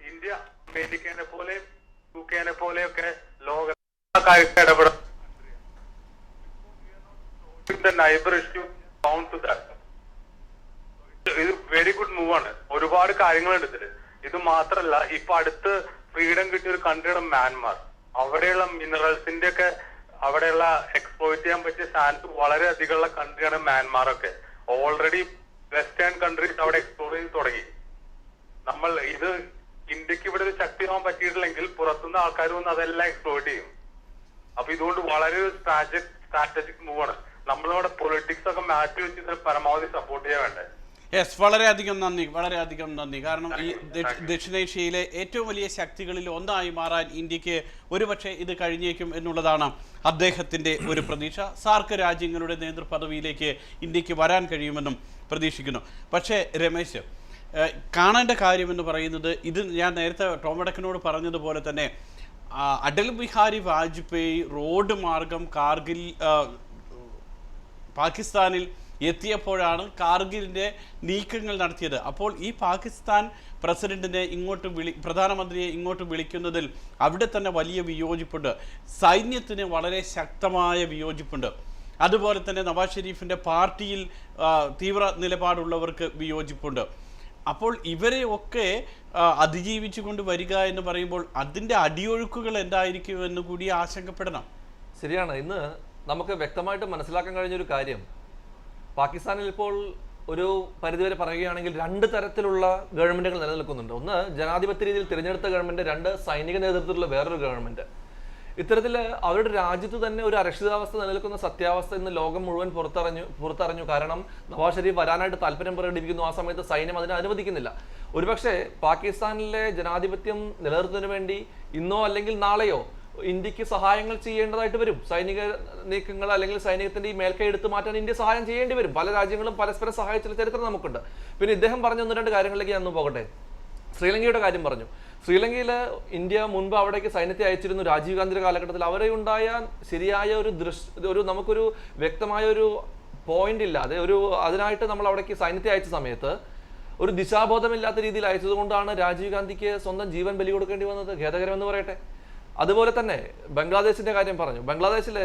ഇന്ത്യ അമേരിക്കനെ പോലെ UK പോലെയൊക്കെ ലോക ഇടപെടും. ഇത് വെരി ഗുഡ് മൂവാണ്. ഒരുപാട് കാര്യങ്ങളുണ്ട് ഇതില്. ഇത് മാത്രല്ല, ഇപ്പൊ അടുത്ത് ഫ്രീഡം കിട്ടിയ ഒരു കൺട്രിയാണ് മ്യാൻമാർ. അവിടെയുള്ള മിനറൽസിന്റെ ഒക്കെ അവിടെയുള്ള എക്സ്പ്ലോയിറ്റ് ചെയ്യാൻ പറ്റിയ ചാൻസ് വളരെ അധികമുള്ള കൺട്രിയാണ് മ്യാൻമാർ ഒക്കെ. ഓൾറെഡി വെസ്റ്റേൺ കൺട്രീസ് അവിടെ എക്സ്പ്ലോർ ചെയ്ത് തുടങ്ങി. നമ്മൾ ഇത് ഇന്ത്യക്ക് ഇവിടെ ഒരു ശക്തിയാവാൻ പറ്റിയിട്ടില്ലെങ്കിൽ പുറത്തുനിന്ന് ആൾക്കാർ വന്ന് അതെല്ലാം എക്സ്പ്ലോയിറ്റ് ചെയ്യും. അപ്പൊ ഇതുകൊണ്ട് വളരെ ഒരു സ്ട്രാറ്റജിക് മൂവാണ്. നമ്മളിവിടെ പൊളിറ്റിക്സ് ഒക്കെ മാറ്റി വെച്ച് പരമാവധി സപ്പോർട്ട് ചെയ്യാൻ വേണ്ടേ. യെസ്, വളരെയധികം നന്ദി. കാരണം ഈ ദക്ഷിണേഷ്യയിലെ ഏറ്റവും വലിയ ശക്തികളിൽ ഒന്നായി മാറാൻ ഇന്ത്യക്ക് ഒരുപക്ഷെ ഇത് കഴിഞ്ഞേക്കും എന്നുള്ളതാണ് അദ്ദേഹത്തിൻ്റെ ഒരു പ്രതീക്ഷ. സാർക്ക് രാജ്യങ്ങളുടെ നേതൃപദവിയിലേക്ക് ഇന്ത്യക്ക് വരാൻ കഴിയുമെന്നും പ്രതീക്ഷിക്കുന്നു. പക്ഷേ രമേശ്, കാണേണ്ട കാര്യമെന്ന് പറയുന്നത്, ഇത് ഞാൻ നേരത്തെ ടോമടക്കനോട് പറഞ്ഞതുപോലെ തന്നെ അടൽ ബിഹാരി വാജ്പേയി റോഡ് മാർഗം കാർഗിൽ പാകിസ്ഥാനിൽ എത്തിയപ്പോഴാണ് കാർഗിലിൻ്റെ നീക്കങ്ങൾ നടത്തിയത്. അപ്പോൾ ഈ പാകിസ്ഥാൻ പ്രസിഡന്റിനെ പ്രധാനമന്ത്രിയെ ഇങ്ങോട്ട് വിളിക്കുന്നതിൽ അവിടെ തന്നെ വലിയ വിയോജിപ്പുണ്ട്. സൈന്യത്തിന് വളരെ ശക്തമായ വിയോജിപ്പുണ്ട്. അതുപോലെ തന്നെ നവാസ് ഷെരീഫിൻ്റെ പാർട്ടിയിൽ തീവ്ര നിലപാടുള്ളവർക്ക് വിയോജിപ്പുണ്ട്. അപ്പോൾ ഇവരെയൊക്കെ അതിജീവിച്ചു കൊണ്ട് വരിക എന്ന് പറയുമ്പോൾ അതിൻ്റെ അടിയൊഴുക്കുകൾ എന്തായിരിക്കും എന്ന് കൂടി ആശങ്കപ്പെടണം. ശരിയാണ്. ഇന്ന് നമുക്ക് വ്യക്തമായിട്ട് മനസ്സിലാക്കാൻ കഴിഞ്ഞൊരു കാര്യം, പാകിസ്ഥാനിൽ ഇപ്പോൾ ഒരു പരിധിവരെ പറയുകയാണെങ്കിൽ രണ്ട് തരത്തിലുള്ള ഗവൺമെന്റുകൾ നിലനിൽക്കുന്നുണ്ട്. ഒന്ന് ജനാധിപത്യ രീതിയിൽ തിരഞ്ഞെടുത്ത ഗവൺമെന്റ്, രണ്ട് സൈനിക നേതൃത്വത്തിലുള്ള വേറൊരു ഗവൺമെന്റ്. ഇത്തരത്തിൽ അവരുടെ രാജ്യത്ത് തന്നെ ഒരു അരക്ഷിതാവസ്ഥ നിലനിൽക്കുന്ന സത്യാവസ്ഥ ഇന്ന് ലോകം മുഴുവൻ പുറത്തറിഞ്ഞു. കാരണം നവാസ് ഷെരീഫ് വരാനായിട്ട് താല്പര്യം പ്രകടിപ്പിക്കുന്നു, ആ സമയത്ത് സൈന്യം അതിനെ അനുവദിക്കുന്നില്ല. ഒരുപക്ഷെ പാകിസ്ഥാനിലെ ജനാധിപത്യം നിലനിർത്തുന്നതിന് വേണ്ടി ഇന്നോ അല്ലെങ്കിൽ നാളെയോ ഇന്ത്യക്ക് സഹായങ്ങൾ ചെയ്യേണ്ടതായിട്ട് വരും. സൈനിക നീക്കങ്ങൾ അല്ലെങ്കിൽ സൈനികത്തിന്റെ ഈ മേൽക്കൈ എടുത്തു മാറ്റാൻ ഇന്ത്യ സഹായം ചെയ്യേണ്ടി വരും. പല രാജ്യങ്ങളും പരസ്പരം സഹായിച്ച ചരിത്രം നമുക്കുണ്ട്. പിന്നെ ഇദ്ദേഹം പറഞ്ഞ ഒന്ന് രണ്ട് കാര്യങ്ങളിലേക്ക് ഞാൻ പോകട്ടെ. ശ്രീലങ്കയുടെ കാര്യം പറഞ്ഞു. ശ്രീലങ്കയിൽ ഇന്ത്യ മുൻപ് അവിടേക്ക് സൈന്യത്തെ അയച്ചിരുന്നു. രാജീവ് ഗാന്ധിയുടെ കാലഘട്ടത്തിൽ അവരെ ഉണ്ടായ ശരിയായ ഒരു നമുക്കൊരു വ്യക്തമായ ഒരു പോയിന്റ് ഇല്ലാതെ അതിനായിട്ട് നമ്മൾ അവിടേക്ക് സൈന്യത്തെ അയച്ച സമയത്ത് ഒരു ദിശാബോധമില്ലാത്ത രീതിയിൽ അയച്ചത് കൊണ്ടാണ് രാജീവ് ഗാന്ധിക്ക് സ്വന്തം ജീവൻ ബലി കൊടുക്കേണ്ടി വന്നത്. ഖേദകരമെന്ന് പറയട്ടെ. അതുപോലെ തന്നെ ബംഗ്ലാദേശിന്റെ കാര്യം പറഞ്ഞു. ബംഗ്ലാദേശിലെ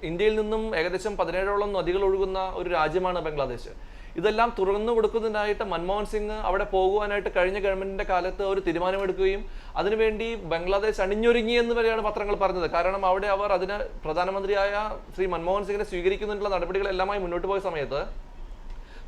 ഇന്ത്യയിൽ നിന്നും ഏകദേശം 17ഓളം നദികൾ ഒഴുകുന്ന ഒരു രാജ്യമാണ് ബംഗ്ലാദേശ്. ഇതെല്ലാം തുറന്നു കൊടുക്കുന്നതിനായിട്ട് മൻമോഹൻ സിംഗ് അവിടെ പോകുവാനായിട്ട് കഴിഞ്ഞ ഗവൺമെന്റിന്റെ കാലത്ത് ഒരു തീരുമാനമെടുക്കുകയും അതിനുവേണ്ടി ബംഗ്ലാദേശ് അണിഞ്ഞൊരുങ്ങി എന്ന് വരെയാണ് പത്രങ്ങൾ പറഞ്ഞത്. കാരണം അവിടെ അവർ അതിന് പ്രധാനമന്ത്രിയായ ശ്രീ മൻമോഹൻ സിംഗിനെ സ്വീകരിക്കുന്നതിനുള്ള നടപടികളെല്ലാമായി മുന്നോട്ട് പോയ സമയത്ത്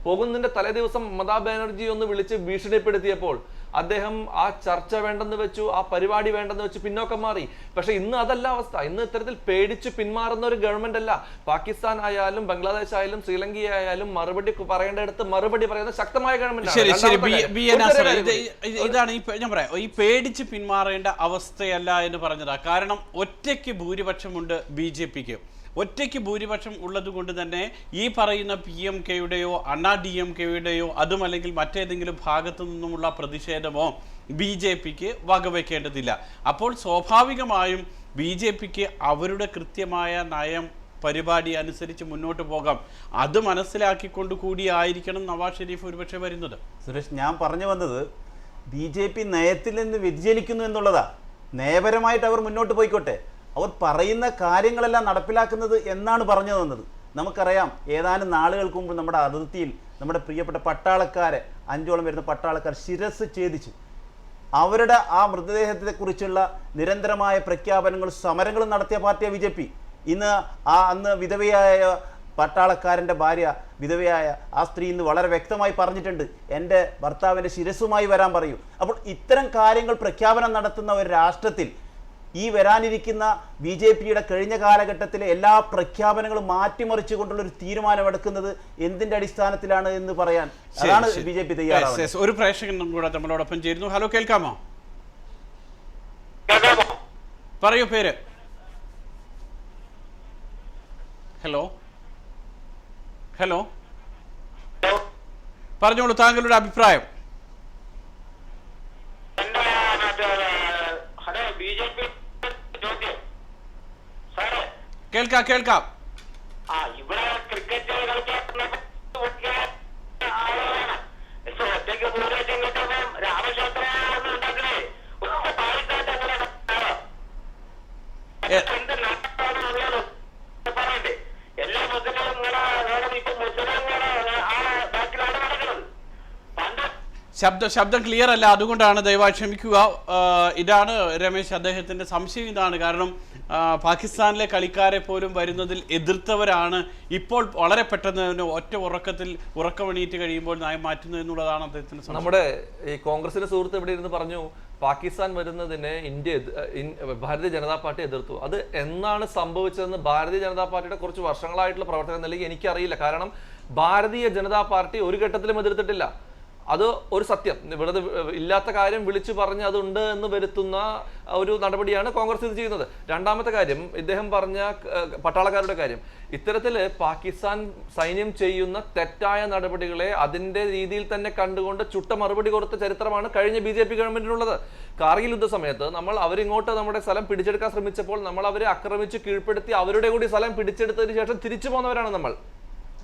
പോകുന്നതിന്റെ തലേ ദിവസം മമതാ ബാനർജി ഒന്ന് വിളിച്ച് ഭീഷണിപ്പെടുത്തിയപ്പോൾ അദ്ദേഹം ആ ചർച്ച വേണ്ടെന്ന് വെച്ചു, ആ പരിപാടി വേണ്ടെന്ന് വെച്ച് പിന്നോക്കം മാറി. പക്ഷെ ഇന്ന് അതല്ല അവസ്ഥ. ഇന്ന് ഇത്തരത്തിൽ പേടിച്ച് പിന്മാറുന്ന ഒരു ഗവൺമെന്റ് അല്ല. പാകിസ്ഥാൻ ആയാലും ബംഗ്ലാദേശ് ആയാലും ശ്രീലങ്ക ആയാലും മറുപടി പറയേണ്ടടുത്ത് മറുപടി പറയുന്ന ശക്തമായ ഗവൺമെന്റ്. ഇതാണ് ഞാൻ പറയാം, ഈ പേടിച്ച് പിന്മാറേണ്ട അവസ്ഥയല്ല എന്ന് പറഞ്ഞതാ. കാരണം ഒറ്റയ്ക്ക് ഭൂരിപക്ഷമുണ്ട് BJPക്ക്. ഒറ്റയ്ക്ക് ഭൂരിപക്ഷം ഉള്ളത് കൊണ്ട് തന്നെ ഈ പറയുന്ന PMKയുടെയോ അണ്ണാ DMKയുടെയോ അതുമല്ലെങ്കിൽ മറ്റേതെങ്കിലും ഭാഗത്തു നിന്നുമുള്ള പ്രതിഷേധമോ BJPക്ക് വകവയ്ക്കേണ്ടതില്ല. അപ്പോൾ സ്വാഭാവികമായും BJPക്ക് അവരുടെ കൃത്യമായ നയം പരിപാടി അനുസരിച്ച് മുന്നോട്ട് പോകാം. അത് മനസ്സിലാക്കിക്കൊണ്ട് കൂടിയായിരിക്കണം നവാസ് ഷെരീഫ് ഒരുപക്ഷെ വരുന്നത്. സുരേഷ്, ഞാൻ പറഞ്ഞു വന്നത് BJP നയത്തിൽ നിന്ന് വ്യതിചലിക്കുന്നു എന്നുള്ളതാ. നയപരമായിട്ട് അവർ മുന്നോട്ട് പോയിക്കോട്ടെ, അവർ പറയുന്ന കാര്യങ്ങളെല്ലാം നടപ്പിലാക്കുന്നത് എന്നാണ് പറഞ്ഞു തന്നത്. നമുക്കറിയാം ഏതാനും നാളുകൾക്ക് മുമ്പ് നമ്മുടെ അതിർത്തിയിൽ നമ്മുടെ പ്രിയപ്പെട്ട പട്ടാളക്കാരെ 5ഓളം വരുന്ന പട്ടാളക്കാർ ശിരസ് ഛേദിച്ചു. അവരുടെ ആ മൃതദേഹത്തെക്കുറിച്ചുള്ള നിരന്തരമായ പ്രഖ്യാപനങ്ങളും സമരങ്ങളും നടത്തിയ പാർട്ടിയാണ് BJP. ഇന്ന് അന്ന് വിധവയായ പട്ടാളക്കാരൻ്റെ ഭാര്യ, വിധവയായ ആ സ്ത്രീ ഇന്ന് വളരെ വ്യക്തമായി പറഞ്ഞിട്ടുണ്ട്, എൻ്റെ ഭർത്താവിൻ്റെ ശിരസ്സുമായി വരാൻ പറയൂ. അപ്പോൾ ഇത്തരം കാര്യങ്ങൾ പ്രഖ്യാപനം നടത്തുന്ന ഒരു രാഷ്ട്രത്തിൽ ഈ വരാനിരിക്കുന്ന BJPയുടെ കഴിഞ്ഞ കാലഘട്ടത്തിലെ എല്ലാ പ്രഖ്യാപനങ്ങളും മാറ്റിമറിച്ചുകൊണ്ടുള്ളൊരു തീരുമാനമെടുക്കുന്നത് എന്തിൻ്റെ അടിസ്ഥാനത്തിലാണ് എന്ന് പറയാൻ അതാണ് BJP തയ്യാറാവുന്നത്. ഒരു പ്രേക്ഷകൻ കൂടെ നമ്മളോടൊപ്പം ചേരുന്നു. ഹലോ, കേൾക്കാമോ? പറയൂ പേര്. ഹലോ ഹലോ പറഞ്ഞോളൂ താങ്കളുടെ അഭിപ്രായം. കേൾക്കാം കേൾക്കാം. ഇവിടെ ക്രിക്കറ്റ് എല്ലാ മുസ്ലിങ്ങളും ശബ്ദം ക്ലിയർ അല്ല, അതുകൊണ്ടാണ് ദയവായി ക്ഷമിക്കുക. ഇതാണ് രമേശ്, അദ്ദേഹത്തിന്റെ സംശയം ഇതാണ്. കാരണം പാകിസ്ഥാനിലെ കളിക്കാരെ പോലും വരുന്നതിൽ എതിർത്തവരാണ് ഇപ്പോൾ വളരെ പെട്ടെന്ന് ഒറ്റ ഉറക്കമണീറ്റ് കഴിയുമ്പോൾ നയം മാറ്റുന്നത് എന്നുള്ളതാണ് അദ്ദേഹത്തിന്. നമ്മുടെ ഈ കോൺഗ്രസിന്റെ സുഹൃത്ത് ഇവിടെ ഇരുന്ന് പറഞ്ഞു പാകിസ്ഥാൻ വരുന്നതിനെ ഭാരതീയ ജനതാ പാർട്ടി എതിർത്തു. അത് എന്നാണ് സംഭവിച്ചതെന്ന് ഭാരതീയ ജനതാ പാർട്ടിയുടെ കുറച്ച് വർഷങ്ങളായിട്ടുള്ള പ്രവർത്തനം നൽകി എനിക്കറിയില്ല. കാരണം ഭാരതീയ ജനതാ പാർട്ടി ഒരു ഘട്ടത്തിലും എതിർത്തിട്ടില്ല. അത് ഒരു സത്യം. ഇവിടെ ഇല്ലാത്ത കാര്യം വിളിച്ചു പറഞ്ഞ് അതുണ്ട് എന്ന് വരുത്തുന്ന ഒരു നടപടിയാണ് കോൺഗ്രസ് ഇത് ചെയ്യുന്നത്. രണ്ടാമത്തെ കാര്യം, ഇദ്ദേഹം പറഞ്ഞ പട്ടാളക്കാരുടെ കാര്യം, ഇത്തരത്തില് പാകിസ്ഥാൻ സൈന്യം ചെയ്യുന്ന തെറ്റായ നടപടികളെ അതിന്റെ രീതിയിൽ തന്നെ കണ്ടുകൊണ്ട് ചുട്ട മറുപടി കൊടുത്ത ചരിത്രമാണ് കഴിഞ്ഞ BJP ഗവൺമെന്റിനുള്ളത്. കാർഗിൽ യുദ്ധ സമയത്ത് നമ്മൾ അവരിങ്ങോട്ട് നമ്മുടെ സ്ഥലം പിടിച്ചെടുക്കാൻ ശ്രമിച്ചപ്പോൾ നമ്മൾ അവരെ ആക്രമിച്ച് കീഴ്പ്പെടുത്തി അവരുടെ കൂടി സ്ഥലം പിടിച്ചെടുത്തതിന് ശേഷം തിരിച്ചു പോകുന്നവരാണ് നമ്മൾ.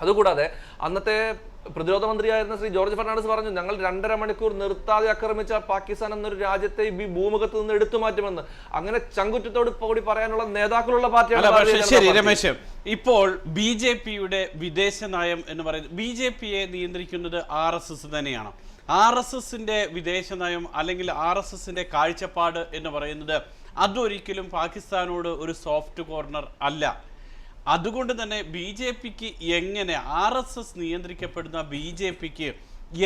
അതുകൂടാതെ അന്നത്തെ പ്രതിരോധ മന്ത്രിയായിരുന്ന ശ്രീ ജോർജ് ഫെർണാണ്ടസ് പറഞ്ഞു, ഞങ്ങൾ 2.5 മണിക്കൂർ നിർത്താതെ ആക്രമിച്ച പാകിസ്ഥാൻ എന്നൊരു രാജ്യത്തെ ഈ ഭൂമുഖത്ത് നിന്ന് എടുത്തു മാറ്റുമെന്ന്. അങ്ങനെ ചങ്കുറ്റത്തോട് കൂടി പറയാനുള്ള നേതാക്കളുള്ള പാർട്ടിയാണ്. ശരി രമേശ്, ഇപ്പോൾ BJPയുടെ വിദേശ നയം എന്ന് പറയുന്നത്, BJPയെ നിയന്ത്രിക്കുന്നത് RSS തന്നെയാണ്. RSSന്റെ വിദേശ നയം അല്ലെങ്കിൽ RSSന്റെ കാഴ്ചപ്പാട് എന്ന് പറയുന്നത് അതൊരിക്കലും പാകിസ്ഥാനോട് ഒരു സോഫ്റ്റ് കോർണർ അല്ല. അതുകൊണ്ട് തന്നെ BJPക്ക് എങ്ങനെ, RSS നിയന്ത്രിക്കപ്പെടുന്ന BJPക്ക്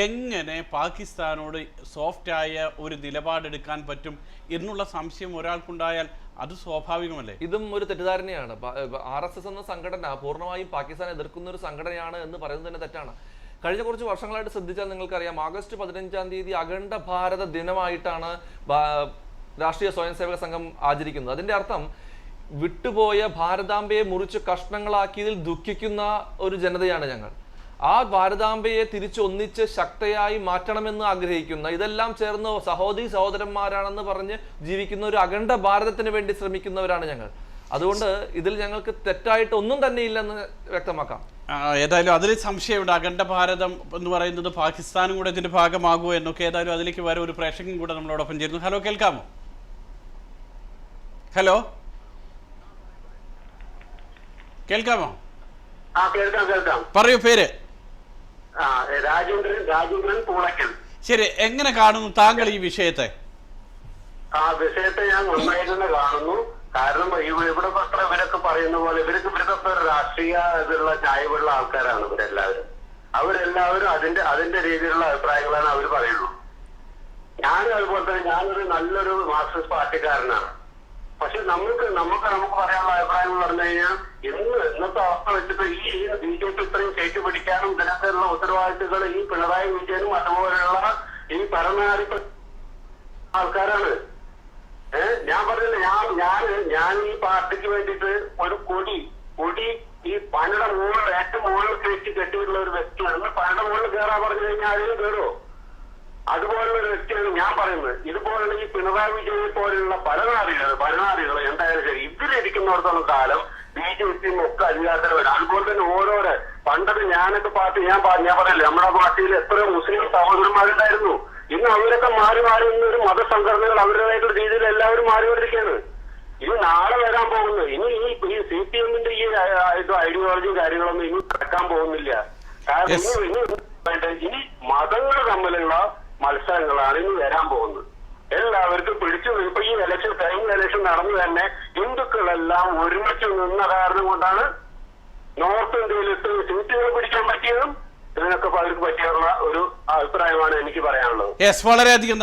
എങ്ങനെ പാകിസ്ഥാനോട് സോഫ്റ്റായ ഒരു നിലപാടെടുക്കാൻ പറ്റും എന്നുള്ള സംശയം ഒരാൾക്കുണ്ടായാൽ അത് സ്വാഭാവികമല്ലേ? ഇതും ഒരു തെറ്റിദ്ധാരണയാണ്. RSS എന്ന സംഘടന പൂർണ്ണമായും പാകിസ്ഥാൻ എതിർക്കുന്ന ഒരു സംഘടനയാണ് എന്ന് പറയുന്നത് തന്നെ തെറ്റാണ്. കഴിഞ്ഞ കുറച്ച് വർഷങ്ങളായിട്ട് ശ്രദ്ധിച്ചാൽ നിങ്ങൾക്കറിയാം, ആഗസ്റ്റ് 15-ാം തീയതി അഖണ്ഡ ഭാരത ദിനമായിട്ടാണ് രാഷ്ട്രീയ സ്വയം സേവക സംഘം ആചരിക്കുന്നത്. അതിന്റെ അർത്ഥം വിട്ടുപോയ ഭാരതാംബയെ മുറിച്ച് കഷ്ണങ്ങളാക്കിയതിൽ ദുഃഖിക്കുന്ന ഒരു ജനതയാണ് ഞങ്ങൾ. ആ ഭാരതാംബയെ തിരിച്ചൊന്നിച്ച് ശക്തയായി മാറ്റണമെന്ന് ആഗ്രഹിക്കുന്ന, ഇതെല്ലാം ചേർന്ന് സഹോദരന്മാരാണെന്ന് പറഞ്ഞ് ജീവിക്കുന്ന ഒരു അഖണ്ഡ ഭാരതത്തിന് വേണ്ടി ശ്രമിക്കുന്നവരാണ് ഞങ്ങൾ. അതുകൊണ്ട് ഇതിൽ ഞങ്ങൾക്ക് തെറ്റായിട്ട് ഒന്നും തന്നെ ഇല്ലെന്ന് വ്യക്തമാക്കാം. ഏതായാലും അതിൽ സംശയമുണ്ട്. അഖണ്ഡ ഭാരതം എന്ന് പറയുന്നത് പാകിസ്ഥാനും കൂടെ ഇതിന്റെ ഭാഗമാകുമോ എന്നൊക്കെ. ഏതായാലും അതിലേക്ക് വരെ ഒരു പ്രേക്ഷകൻ കൂടെ നമ്മളോടൊപ്പം ചേരുന്നു. ഹലോ, കേൾക്കാമോ? ഹലോ, കേൾക്കാമോ? കേൾക്കാം. പറയൂ പേര്. രാജേന്ദ്രൻ പൂളയ്ക്കൽ. ശരി, എങ്ങനെ കാണുന്നു താങ്കൾ ഈ വിഷയത്തെ? വിഷയത്തെ ഞാൻ നന്നായി തന്നെ കാണുന്നു. കാരണം ഇവിടെ പത്ര ഇവരൊക്കെ പറയുന്ന പോലെ ഇവരൊക്കെ രാഷ്ട്രീയ ഇതിലുള്ള ചായവുള്ള ആൾക്കാരാണ് അവരെല്ലാവരും അതിന്റെ രീതിയിലുള്ള അഭിപ്രായങ്ങളാണ് അവർ പറയുള്ളൂ. ഞാനും അതുപോലെ തന്നെ ഞാനൊരു നല്ലൊരു മാർക്സിസ്റ്റ് പാർട്ടിക്കാരനാണ്. പക്ഷെ നമുക്ക് പറയാനുള്ള അഭിപ്രായം എന്ന് പറഞ്ഞു കഴിഞ്ഞാൽ ഇന്നത്തെ അവസ്ഥ വെച്ചിട്ട് ഈ BJP ഇത്രയും കയറ്റി പിടിക്കാനും ഇതിനൊക്കെയുള്ള ഉത്തരവാദിത്തങ്ങൾ ഈ പിണറായി വിജയനും അതുപോലെയുള്ള ഈ ഭരണാധിപത്യ ആൾക്കാരാണ്. ഞാൻ പറഞ്ഞില്ല, ഞാൻ ഈ പാർട്ടിക്ക് വേണ്ടിയിട്ട് ഒരു കൊടി ഈ പനയുടെ മുകളിൽ ഏറ്റവും മുകളിൽ കെട്ടിയിട്ടുള്ള ഒരു വ്യക്തിയാണ്. പനയുടെ മുകളിൽ കയറാൻ പറഞ്ഞു കഴിഞ്ഞാൽ അതിന് കയറുമോ? അതുപോലുള്ള ഒരു വ്യക്തിയാണ് ഞാൻ പറയുന്നത്. ഇതുപോലുള്ള ഈ പിണറായി വിജയനെ പോലെയുള്ള ഭരണാധികൾ എന്തായാലും ശരി ഇതിലിരിക്കുന്നിടത്തോളം കാലം BJP ഒക്കെ അധികാരത്തിൽ വരും. അതുപോലെ തന്നെ ഓരോരോ പണ്ടത് ഞാനൊക്കെ പാർട്ടി ഞാൻ പറയില്ല, നമ്മുടെ പാർട്ടിയിൽ എത്രയോ മുസ്ലിം സഹോദരന്മാരുണ്ടായിരുന്നു. ഇന്ന് അവരൊക്കെ മാറി ഒരു മതസംഘടനകൾ അവരുടേതായിട്ടുള്ള രീതിയിൽ എല്ലാവരും മാറിക്കൊണ്ടിരിക്കുകയാണ്. ഇനി നാളെ വരാൻ പോകുന്നു. ഇനി ഈ CPM-ന്റെ ഈ ഐഡിയോളജിയും കാര്യങ്ങളൊന്നും ഇനി നടക്കാൻ പോകുന്നില്ല. കാരണം ഇനി മതങ്ങൾ തമ്മിലുള്ള മത്സരങ്ങളാണ് ഇനി വരാൻ പോകുന്നത്. എല്ലാവർക്കും പിടിച്ചു. ഇപ്പൊ ഈ കഴിഞ്ഞ ഇലക്ഷൻ നടന്നു തന്നെ ഹിന്ദുക്കളെല്ലാം ഒരുമിച്ച് നിന്ന കാരണം കൊണ്ടാണ് നോർത്ത് ഇന്ത്യയിലിട്ട് സീറ്റുകൾ പിടിക്കാൻ പറ്റിയതും ഇതിനൊക്കെ അവർക്ക് പറ്റിയുള്ള ഒരു അഭിപ്രായമാണ് എനിക്ക് പറയാനുള്ളത്. യെസ്, വളരെയധികം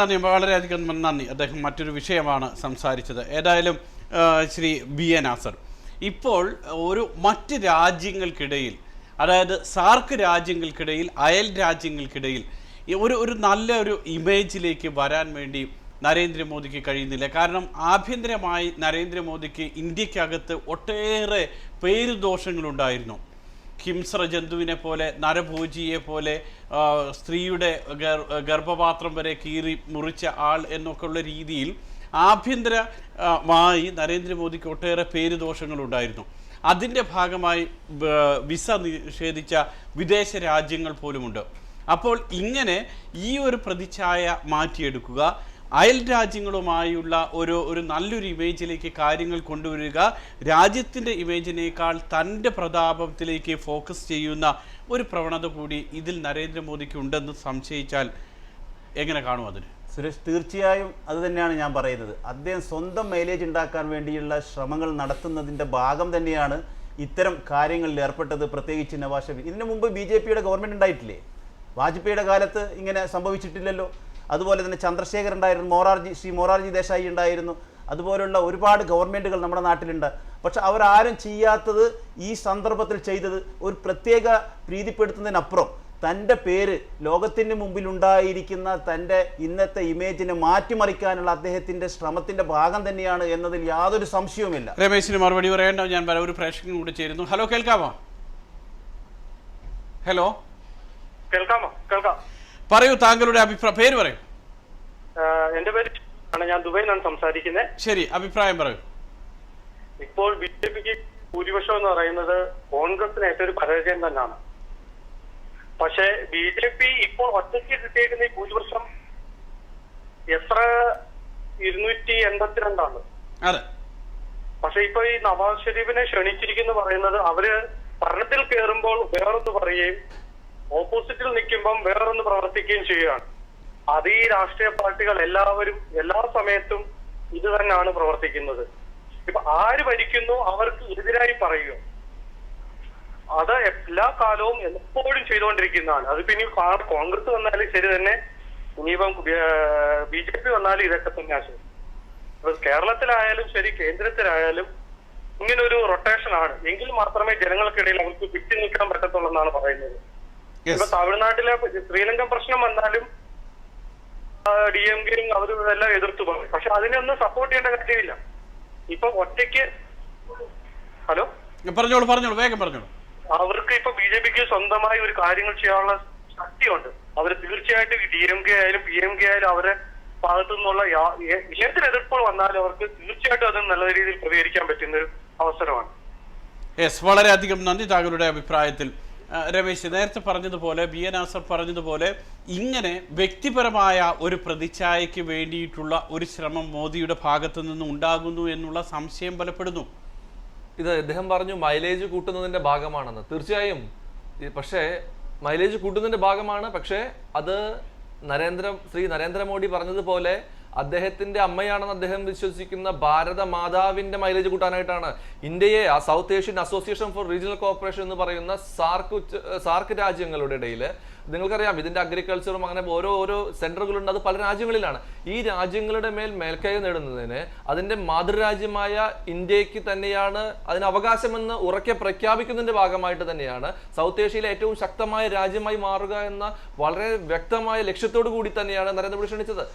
നന്ദി. അദ്ദേഹം മറ്റൊരു വിഷയമാണ് സംസാരിച്ചത്. ഏതായാലും ശ്രീ BA നാസർ, ഇപ്പോൾ മറ്റ് രാജ്യങ്ങൾക്കിടയിൽ, അതായത് സാർക്ക് രാജ്യങ്ങൾക്കിടയിൽ, അയൽ രാജ്യങ്ങൾക്കിടയിൽ ഒരു നല്ലൊരു ഇമേജിലേക്ക് വരാൻ വേണ്ടി നരേന്ദ്രമോദിക്ക് കഴിയുന്നില്ല. കാരണം ആഭ്യന്തരമായി നരേന്ദ്രമോദിക്ക് ഇന്ത്യക്കകത്ത് ഒട്ടേറെ പേരുദോഷങ്ങളുണ്ടായിരുന്നു. ഹിംസ്ര ജന്തുവിനെ പോലെ, നരഭോജിയെ പോലെ, സ്ത്രീയുടെ ഗർഭപാത്രം വരെ കീറി മുറിച്ച ആൾ എന്നൊക്കെ ഉള്ള രീതിയിൽ ആഭ്യന്തരമായി നരേന്ദ്രമോദിക്ക് ഒട്ടേറെ പേരുദോഷങ്ങളുണ്ടായിരുന്നു. അതിൻ്റെ ഭാഗമായി വിസ നിഷേധിച്ച വിദേശ രാജ്യങ്ങൾ പോലുമുണ്ട്. അപ്പോൾ ഇങ്ങനെ ഈ ഒരു പ്രതിച്ഛായ മാറ്റിയെടുക്കുക, അയൽ രാജ്യങ്ങളുമായുള്ള ഒരു നല്ലൊരു ഇമേജിലേക്ക് കാര്യങ്ങൾ കൊണ്ടുവരിക, രാജ്യത്തിൻ്റെ ഇമേജിനേക്കാൾ തൻ്റെ പ്രതാപത്തിലേക്ക് ഫോക്കസ് ചെയ്യുന്ന ഒരു പ്രവണത കൂടി ഇതിൽ നരേന്ദ്രമോദിക്ക് ഉണ്ടെന്ന് സംശയിച്ചാൽ എങ്ങനെ കാണും അതിന്? സുരേഷ്, തീർച്ചയായും അത് തന്നെയാണ് ഞാൻ പറയുന്നത്. അദ്ദേഹം സ്വന്തം മൈലേജ് ഉണ്ടാക്കാൻ വേണ്ടിയുള്ള ശ്രമങ്ങൾ നടത്തുന്നതിൻ്റെ ഭാഗം തന്നെയാണ് ഇത്തരം കാര്യങ്ങളിൽ ഏർപ്പെട്ടത്. പ്രത്യേകിച്ച് നവാസ് ഷെരീഫ്. ഇതിനു മുമ്പ് BJP-യുടെ ഗവൺമെൻറ് ഉണ്ടായിട്ടില്ലേ? വാജ്പേയിയുടെ കാലത്ത് ഇങ്ങനെ സംഭവിച്ചിട്ടില്ലല്ലോ. അതുപോലെ തന്നെ ചന്ദ്രശേഖർ ഉണ്ടായിരുന്നു, ശ്രീ മൊറാർജി ദേശായി ഉണ്ടായിരുന്നു. അതുപോലുള്ള ഒരുപാട് ഗവൺമെൻറ്റുകൾ നമ്മുടെ നാട്ടിലുണ്ട്. പക്ഷെ അവരാരും ചെയ്യാത്തത് ഈ സന്ദർഭത്തിൽ ചെയ്തത് ഒരു പ്രത്യേക പ്രീതിപ്പെടുത്തുന്നതിനപ്പുറം തൻ്റെ പേര് ലോകത്തിന് മുമ്പിൽ ഉണ്ടായിരിക്കുന്ന തൻ്റെ ഇന്നത്തെ ഇമേജിനെ മാറ്റിമറിക്കാനുള്ള അദ്ദേഹത്തിൻ്റെ ശ്രമത്തിൻ്റെ ഭാഗം തന്നെയാണ് എന്നതിൽ യാതൊരു സംശയവുമില്ല. രമേശിന് മറുപടി പറയേണ്ട ഞാൻ ഒരു പ്രേക്ഷകൻ കൂടി ചേരുന്നു. ഹലോ, കേൾക്കാമോ? ഹലോ, കേൾക്കാം. പറയൂ, താങ്കളുടെ അഭിപ്രായം. പേര് പറയൂ. എന്റെ പേര് ആണ്, ഞാൻ ദുബൈയിൽ നിന്നാണ് സംസാരിക്കുന്നത്. ശരി, അഭിപ്രായം പറയൂ. ഇപ്പോൾ BJPക്ക് ഭൂരിപക്ഷം എന്ന് പറയുന്നത് കോൺഗ്രസിന് ഏറ്റവും ഒരു പരാജയം തന്നെയാണ്. പക്ഷെ BJP ഇപ്പോൾ ഒറ്റയ്ക്ക് കിട്ടിയേക്കുന്ന ഈ ഭൂരിപക്ഷം എത്ര 282 അതെ. പക്ഷെ ഇപ്പൊ ഈ നവാസ് ഷെരീഫിനെ ക്ഷണിച്ചിരിക്കുന്നു പറയുന്നത് അവര് ഭരണത്തിൽ കയറുമ്പോൾ വേറൊന്ന് പറയുകയും ഓപ്പോസിറ്റിൽ നിൽക്കുമ്പം വേറൊന്ന് പ്രവർത്തിക്കുകയും ചെയ്യുകയാണ്. അത് ഈ രാഷ്ട്രീയ പാർട്ടികൾ എല്ലാവരും എല്ലാ സമയത്തും ഇത് തന്നെയാണ് പ്രവർത്തിക്കുന്നത്. ഇപ്പൊ ആര് ഭരിക്കുന്നു അവർക്ക് എതിരായി പറയുക, അത് എല്ലാ കാലവും എപ്പോഴും ചെയ്തുകൊണ്ടിരിക്കുന്നതാണ്. അത് പിന്നെ കോൺഗ്രസ് വന്നാലും ശരി തന്നെ, ഇനിയിപ്പം BJP വന്നാലും ഇതൊക്കെ തന്നെയാണ് ശരി. ഇപ്പൊ കേരളത്തിലായാലും ശരി, കേന്ദ്രത്തിലായാലും ഇങ്ങനൊരു റൊട്ടേഷൻ ആണ്. എങ്കിൽ മാത്രമേ ജനങ്ങൾക്കിടയിൽ അവർക്ക് പിടിച്ചു നിൽക്കാൻ പറ്റത്തുള്ളൂ എന്നാണ് പറയുന്നത്. ഇപ്പൊ തമിഴ്നാട്ടിലെ ശ്രീലങ്കൻ പ്രശ്നം വന്നാലും DMK-യും അവരും എല്ലാം എതിർത്തു പറയും. പക്ഷെ അതിനൊന്നും സപ്പോർട്ട് ചെയ്യേണ്ട കാര്യമില്ല. ഇപ്പൊ ഒറ്റയ്ക്ക് പറഞ്ഞോളൂ, വേഗം പറഞ്ഞോളൂ. അവർക്ക് ഇപ്പൊ BJPക്ക് സ്വന്തമായി ഒരു കാര്യങ്ങൾ ചെയ്യാനുള്ള ശക്തിയുണ്ട്. അവർ തീർച്ചയായിട്ടും DMK ആയാലും PMK ആയാലും അവരെ ഭാഗത്തു നിന്നുള്ള ഏതൊരു എതിർപ്പുകൾ വന്നാലും അവർക്ക് തീർച്ചയായിട്ടും അതിന് നല്ല രീതിയിൽ പ്രതികരിക്കാൻ പറ്റുന്ന ഒരു അവസരമാണ്. യെസ്, വളരെയധികം നന്ദി താങ്കളുടെ അഭിപ്രായത്തിൽ. രമേശ് നേരത്തെ പറഞ്ഞതുപോലെ, BA നാസർ പറഞ്ഞതുപോലെ, ഇങ്ങനെ വ്യക്തിപരമായ ഒരു പ്രതിച്ഛായയ്ക്ക് വേണ്ടിയിട്ടുള്ള ഒരു ശ്രമം മോദിയുടെ ഭാഗത്തു നിന്ന് ഉണ്ടാകുന്നു എന്നുള്ള സംശയം ബലപ്പെടുന്നു. ഇത് അദ്ദേഹം പറഞ്ഞു മൈലേജ് കൂട്ടുന്നതിന്റെ ഭാഗമാണെന്ന്. തീർച്ചയായും, പക്ഷേ മൈലേജ് കൂട്ടുന്നതിന്റെ ഭാഗമാണ്. പക്ഷേ അത് ശ്രീ നരേന്ദ്രമോദി പറഞ്ഞതുപോലെ അദ്ദേഹത്തിന്റെ അമ്മയാണെന്ന് അദ്ദേഹം വിശ്വസിക്കുന്ന ഭാരത മാതാവിന്റെ മൈലേജ് കൂട്ടാനായിട്ടാണ് ഇന്ത്യയെ south Asian association for regional cooperation എന്ന് പറയുന്ന സാർക്ക് രാജ്യങ്ങളുടെ ഇടയിൽ നിങ്ങൾക്കറിയാം ഇതിന്റെ അഗ്രികൾച്ചറും അങ്ങനെ ഓരോ സെന്ററുകളുണ്ട്. അത് പല രാജ്യങ്ങളിലാണ്. ഈ രാജ്യങ്ങളുടെ മേൽക്കൈ നേടുന്നതിന് അതിന്റെ മാതൃരാജ്യമായ ഇന്ത്യക്ക് തന്നെയാണ് അതിന് അവകാശമെന്ന് ഉറക്കെ പ്രഖ്യാപിക്കുന്നതിന്റെ ഭാഗമായിട്ട് തന്നെയാണ് സൗത്ത് ഏഷ്യയിലെ ഏറ്റവും ശക്തമായ രാജ്യമായി മാറുക എന്ന വളരെ വ്യക്തമായ ലക്ഷ്യത്തോടു കൂടി തന്നെയാണ് നരേന്ദ്രമോദി ക്ഷണിച്ചത്.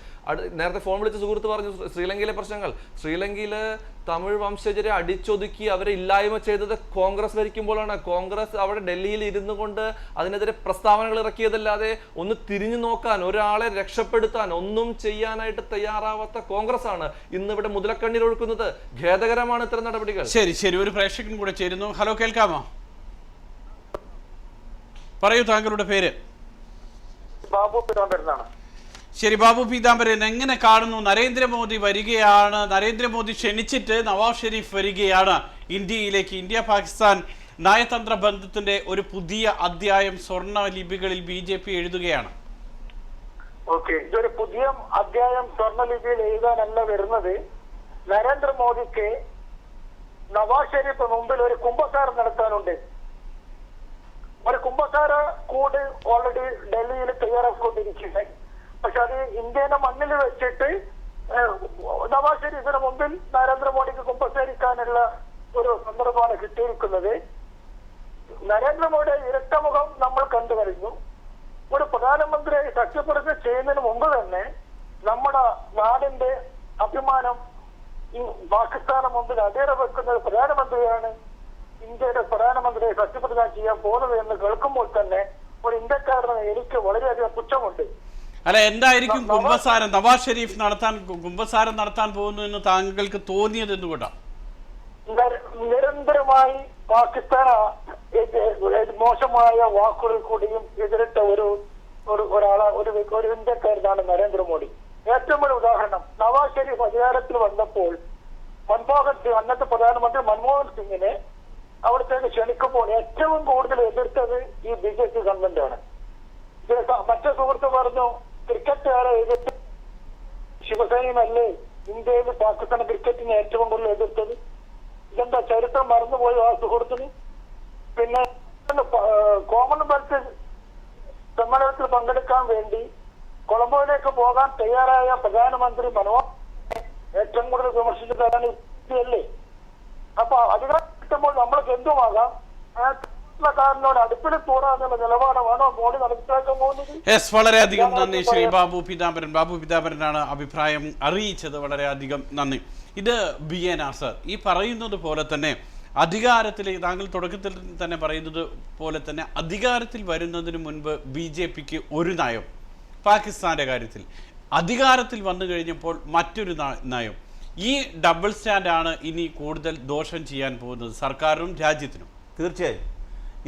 നേരത്തെ ഫോൺ വിളിച്ച സുഹൃത്ത് പറഞ്ഞു ശ്രീലങ്കയിലെ പ്രശ്നങ്ങൾ. ശ്രീലങ്കയില് തമിഴ് വംശജരെ അടിച്ചൊതുക്കി അവരെ ഇല്ലായ്മ ചെയ്തത് കോൺഗ്രസ് ഭരിക്കുമ്പോഴാണ്. കോൺഗ്രസ് അവിടെ ഡൽഹിയിൽ ഇരുന്നു കൊണ്ട് അതിനെതിരെ പ്രസ്താവനകൾ ഇറക്കിയതല്ലാതെ ഒന്ന് തിരിഞ്ഞു നോക്കാൻ, ഒരാളെ രക്ഷപ്പെടുത്താൻ ഒന്നും ചെയ്യാനായിട്ട് തയ്യാറാവാത്ത കോൺഗ്രസ് ആണ് ഇന്നിവിടെ മുതലക്കണ്ണീർ ഒഴുക്കുന്നത്. ഖേദകരമാണ് ഇത്തരം നടപടികൾ. ശരി, ഒരു പ്രേക്ഷകൻ കൂടെ ചേരുന്നു. ഹലോ, കേൾക്കാമോ? പറയൂ, താങ്കളുടെ പേര്. ബാബു. ശരി, ബാബു പീതാംബരൻ എങ്ങനെ കാണുന്നു? നരേന്ദ്രമോദി വരികയാണ്, നരേന്ദ്രമോദി ക്ഷണിച്ചിട്ട് നവാസ് ഷെരീഫ് വരികയാണ് ഇന്ത്യയിലേക്ക്. ഇന്ത്യ പാകിസ്ഥാൻ നയതന്ത്ര ബന്ധത്തിന്റെ ഒരു പുതിയ അധ്യായം സ്വർണ്ണ ലിപികളിൽ BJP എഴുതുകയാണ്. ഓക്കെ, ഇതൊരു പുതിയ അധ്യായം സ്വർണ്ണലിപിയിൽ എഴുതാനല്ല വരുന്നത്. നരേന്ദ്രമോദിക്ക് നവാസ് ഷെരീഫ് മുമ്പിൽ ഒരു കുംഭസാരം നടത്താനുണ്ട്. ഒരു കുംഭസാര കൂട് ഓൾറെഡി ഡൽഹിയിൽ തയ്യാറാക്കിക്കൊണ്ടിരിക്കുന്നത്. പക്ഷെ അത് ഇന്ത്യയുടെ മണ്ണിൽ വെച്ചിട്ട് നവാസ് ഷെരീഫിന് മുമ്പിൽ നരേന്ദ്രമോദിക്ക് കുംഭസാരിക്കാനുള്ള ഒരു സന്ദർഭമാണ് കിട്ടിയിരിക്കുന്നത്. നരേന്ദ്രമോദിയുടെ ഇരട്ടമുഖം നമ്മൾ കണ്ടു കഴിഞ്ഞു. ഒരു പ്രധാനമന്ത്രിയെ സത്യപ്രതിജ്ഞ ചെയ്യുന്നതിന് മുമ്പ് തന്നെ നമ്മുടെ നാടിന്റെ അഭിമാനം ഈ പാകിസ്ഥാന് മുമ്പിൽ അടിയറ വെക്കുന്ന ഒരു പ്രധാനമന്ത്രിയാണ് ഇന്ത്യയുടെ പ്രധാനമന്ത്രിയെ സത്യപ്രതിജ്ഞ ചെയ്യാൻ പോകുന്നത് എന്ന് കേൾക്കുമ്പോൾ തന്നെ ഒരു ഇന്ത്യക്കാരന് എനിക്ക് വളരെയധികം പുച്ഛമുണ്ട്. അല്ല, എന്തായിരിക്കും കുംഭസാരം? നവാസ് ഷെരീഫ് കുംഭസാരം നടത്താൻ പോകുന്നു എന്ന് താങ്കൾക്ക് തോന്നിയത് എന്തുകൊണ്ടാണ്? നിരന്തരമായി പാകിസ്ഥാൻ മോശമായ വാക്കുകളിൽ കൂടിയും എതിരിട്ട ഒരു ഇന്ത്യക്കാരനാണ് നരേന്ദ്രമോദി. ഏറ്റവും വലിയ ഉദാഹരണം, നവാസ് ഷെരീഫ് അധികാരത്തിൽ വന്നപ്പോൾ മൻമോഹൻ സിംഗ്, അന്നത്തെ പ്രധാനമന്ത്രി മൻമോഹൻ സിംഗിനെ അവിടത്തേക്ക് ക്ഷണിക്കുമ്പോൾ ഏറ്റവും കൂടുതൽ എതിർത്തത് ഈ BJP ഗവൺമെന്റാണ്. മറ്റേ സുഹൃത്ത് പറഞ്ഞു, ക്രിക്കറ്റുകാരെ എതിർത്ത് ശിവസേനയല്ലേ ഇന്ത്യയിൽ പാകിസ്ഥാൻ ക്രിക്കറ്റിനെ ഏറ്റവും കൂടുതൽ എതിർത്തത്? ഇതെന്താ ചരിത്രം മറന്നുപോയി ആ സുഹൃത്തിന്? പിന്നെ കോമൺവെൽത്ത് സമ്മേളനത്തിൽ പങ്കെടുക്കാൻ വേണ്ടി കൊളംബോയിലേക്ക് പോകാൻ തയ്യാറായ പ്രധാനമന്ത്രി മൻമോഹൻ ഏറ്റവും കൂടുതൽ വിമർശിച്ചതാണ് ഇന്ത്യയല്ലേ? അപ്പൊ അധികാരം കിട്ടുമ്പോൾ നമ്മൾക്ക് എന്തുമാകാം, കാരനോട് അടുപ്പിൽ കൂടാന്നുള്ള നിലപാടാണോ മോഡി നടപ്പിലാക്കാൻ പോകുന്നത്? യെസ്, വളരെയധികം നന്ദി ശ്രീ ബാബു പീതാംബരൻ. ബാബു പീതാംബരനാണ് അഭിപ്രായം അറിയിച്ചത്. വളരെയധികം നന്ദി. ഇത് BA നാസർ ഈ പറയുന്നത് പോലെ തന്നെ അധികാരത്തിൽ, താങ്കൾ തുടക്കത്തിൽ തന്നെ പറയുന്നത് പോലെ തന്നെ അധികാരത്തിൽ വരുന്നതിന് മുൻപ് BJPക്ക് ഒരു നയം, പാകിസ്ഥാന്റെ കാര്യത്തിൽ അധികാരത്തിൽ വന്നു കഴിഞ്ഞപ്പോൾ മറ്റൊരു നയം. ഈ ഡബിൾ സ്റ്റാൻഡാണ് ഇനി കൂടുതൽ ദോഷം ചെയ്യാൻ പോകുന്നത് സർക്കാരിനും രാജ്യത്തിനും. തീർച്ചയായും